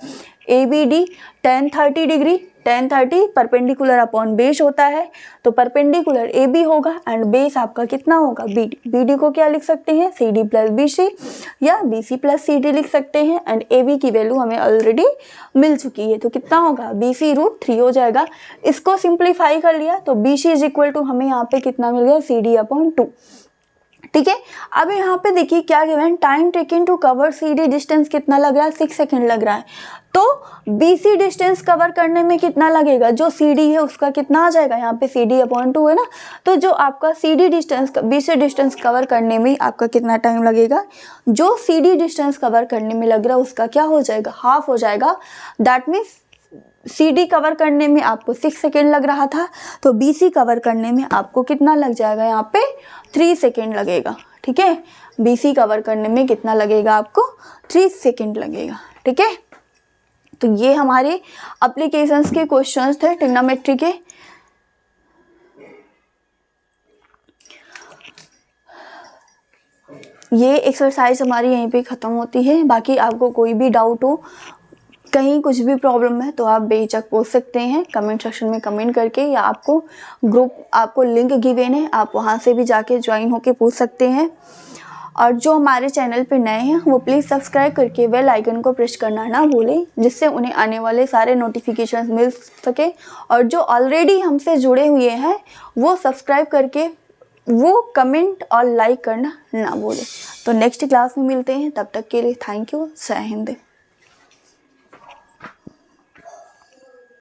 A B D, tan 30 degree, tan 30 perpendicular upon base होता है, तो परपेंडिकुलर ए बी होगा एंड बेस आपका कितना होगा, बी डी। बी डी को क्या लिख सकते हैं, C D plus B C, या B C plus C D लिख सकते हैं। एंड ए बी की वैल्यू हमें ऑलरेडी मिल चुकी है, तो कितना होगा, बी सी √3 हो जाएगा। इसको सिंप्लीफाई कर लिया तो B C is equal to हमें यहाँ पे कितना मिल गया, सी डी अपॉन 2, ठीक है। अब यहाँ पे देखिए क्या given, time taken to cover C D distance कितना लग रहा है, 6 सेकेंड लग रहा है। तो बी सी डिस्टेंस कवर करने में कितना लगेगा, जो सी डी है उसका कितना आ जाएगा, यहाँ पे सी डी अपॉन 2 है ना, तो जो आपका C D distance, B C distance cover करने में आपका कितना टाइम लगेगा, जो सी डी डिस्टेंस कवर करने में लग रहा है उसका क्या हो जाएगा, हाफ हो जाएगा। That means C D cover करने में आपको 6 सेकेंड लग रहा था, तो बी सी कवर करने में आपको कितना लग जाएगा, यहाँ पे 3 सेकेंड लगेगा, ठीक है। बी सी कवर करने में कितना लगेगा आपको, 3 सेकेंड लगेगा, ठीक है। तो ये हमारे एप्लीकेशंस के क्वेश्चंस थे ट्रिग्नोमेट्री के। ये एक्सरसाइज हमारी यहीं पे ख़त्म होती है। बाकी आपको कोई भी डाउट हो, कहीं कुछ भी प्रॉब्लम है, तो आप बेहिचक पूछ सकते हैं कमेंट सेक्शन में कमेंट करके, या आपको आपको लिंक गिवन है, आप वहाँ से भी जाके ज्वाइन होके पूछ सकते हैं। और जो हमारे चैनल पे नए हैं वो प्लीज़ सब्सक्राइब करके बेल आइकन को प्रेस करना ना भूलें, जिससे उन्हें आने वाले सारे नोटिफिकेशंस मिल सके। और जो ऑलरेडी हमसे जुड़े हुए हैं वो सब्सक्राइब करके वो कमेंट और लाइक करना ना भूलें। तो नेक्स्ट क्लास में मिलते हैं, तब तक के लिए थैंक यू, जय हिंद।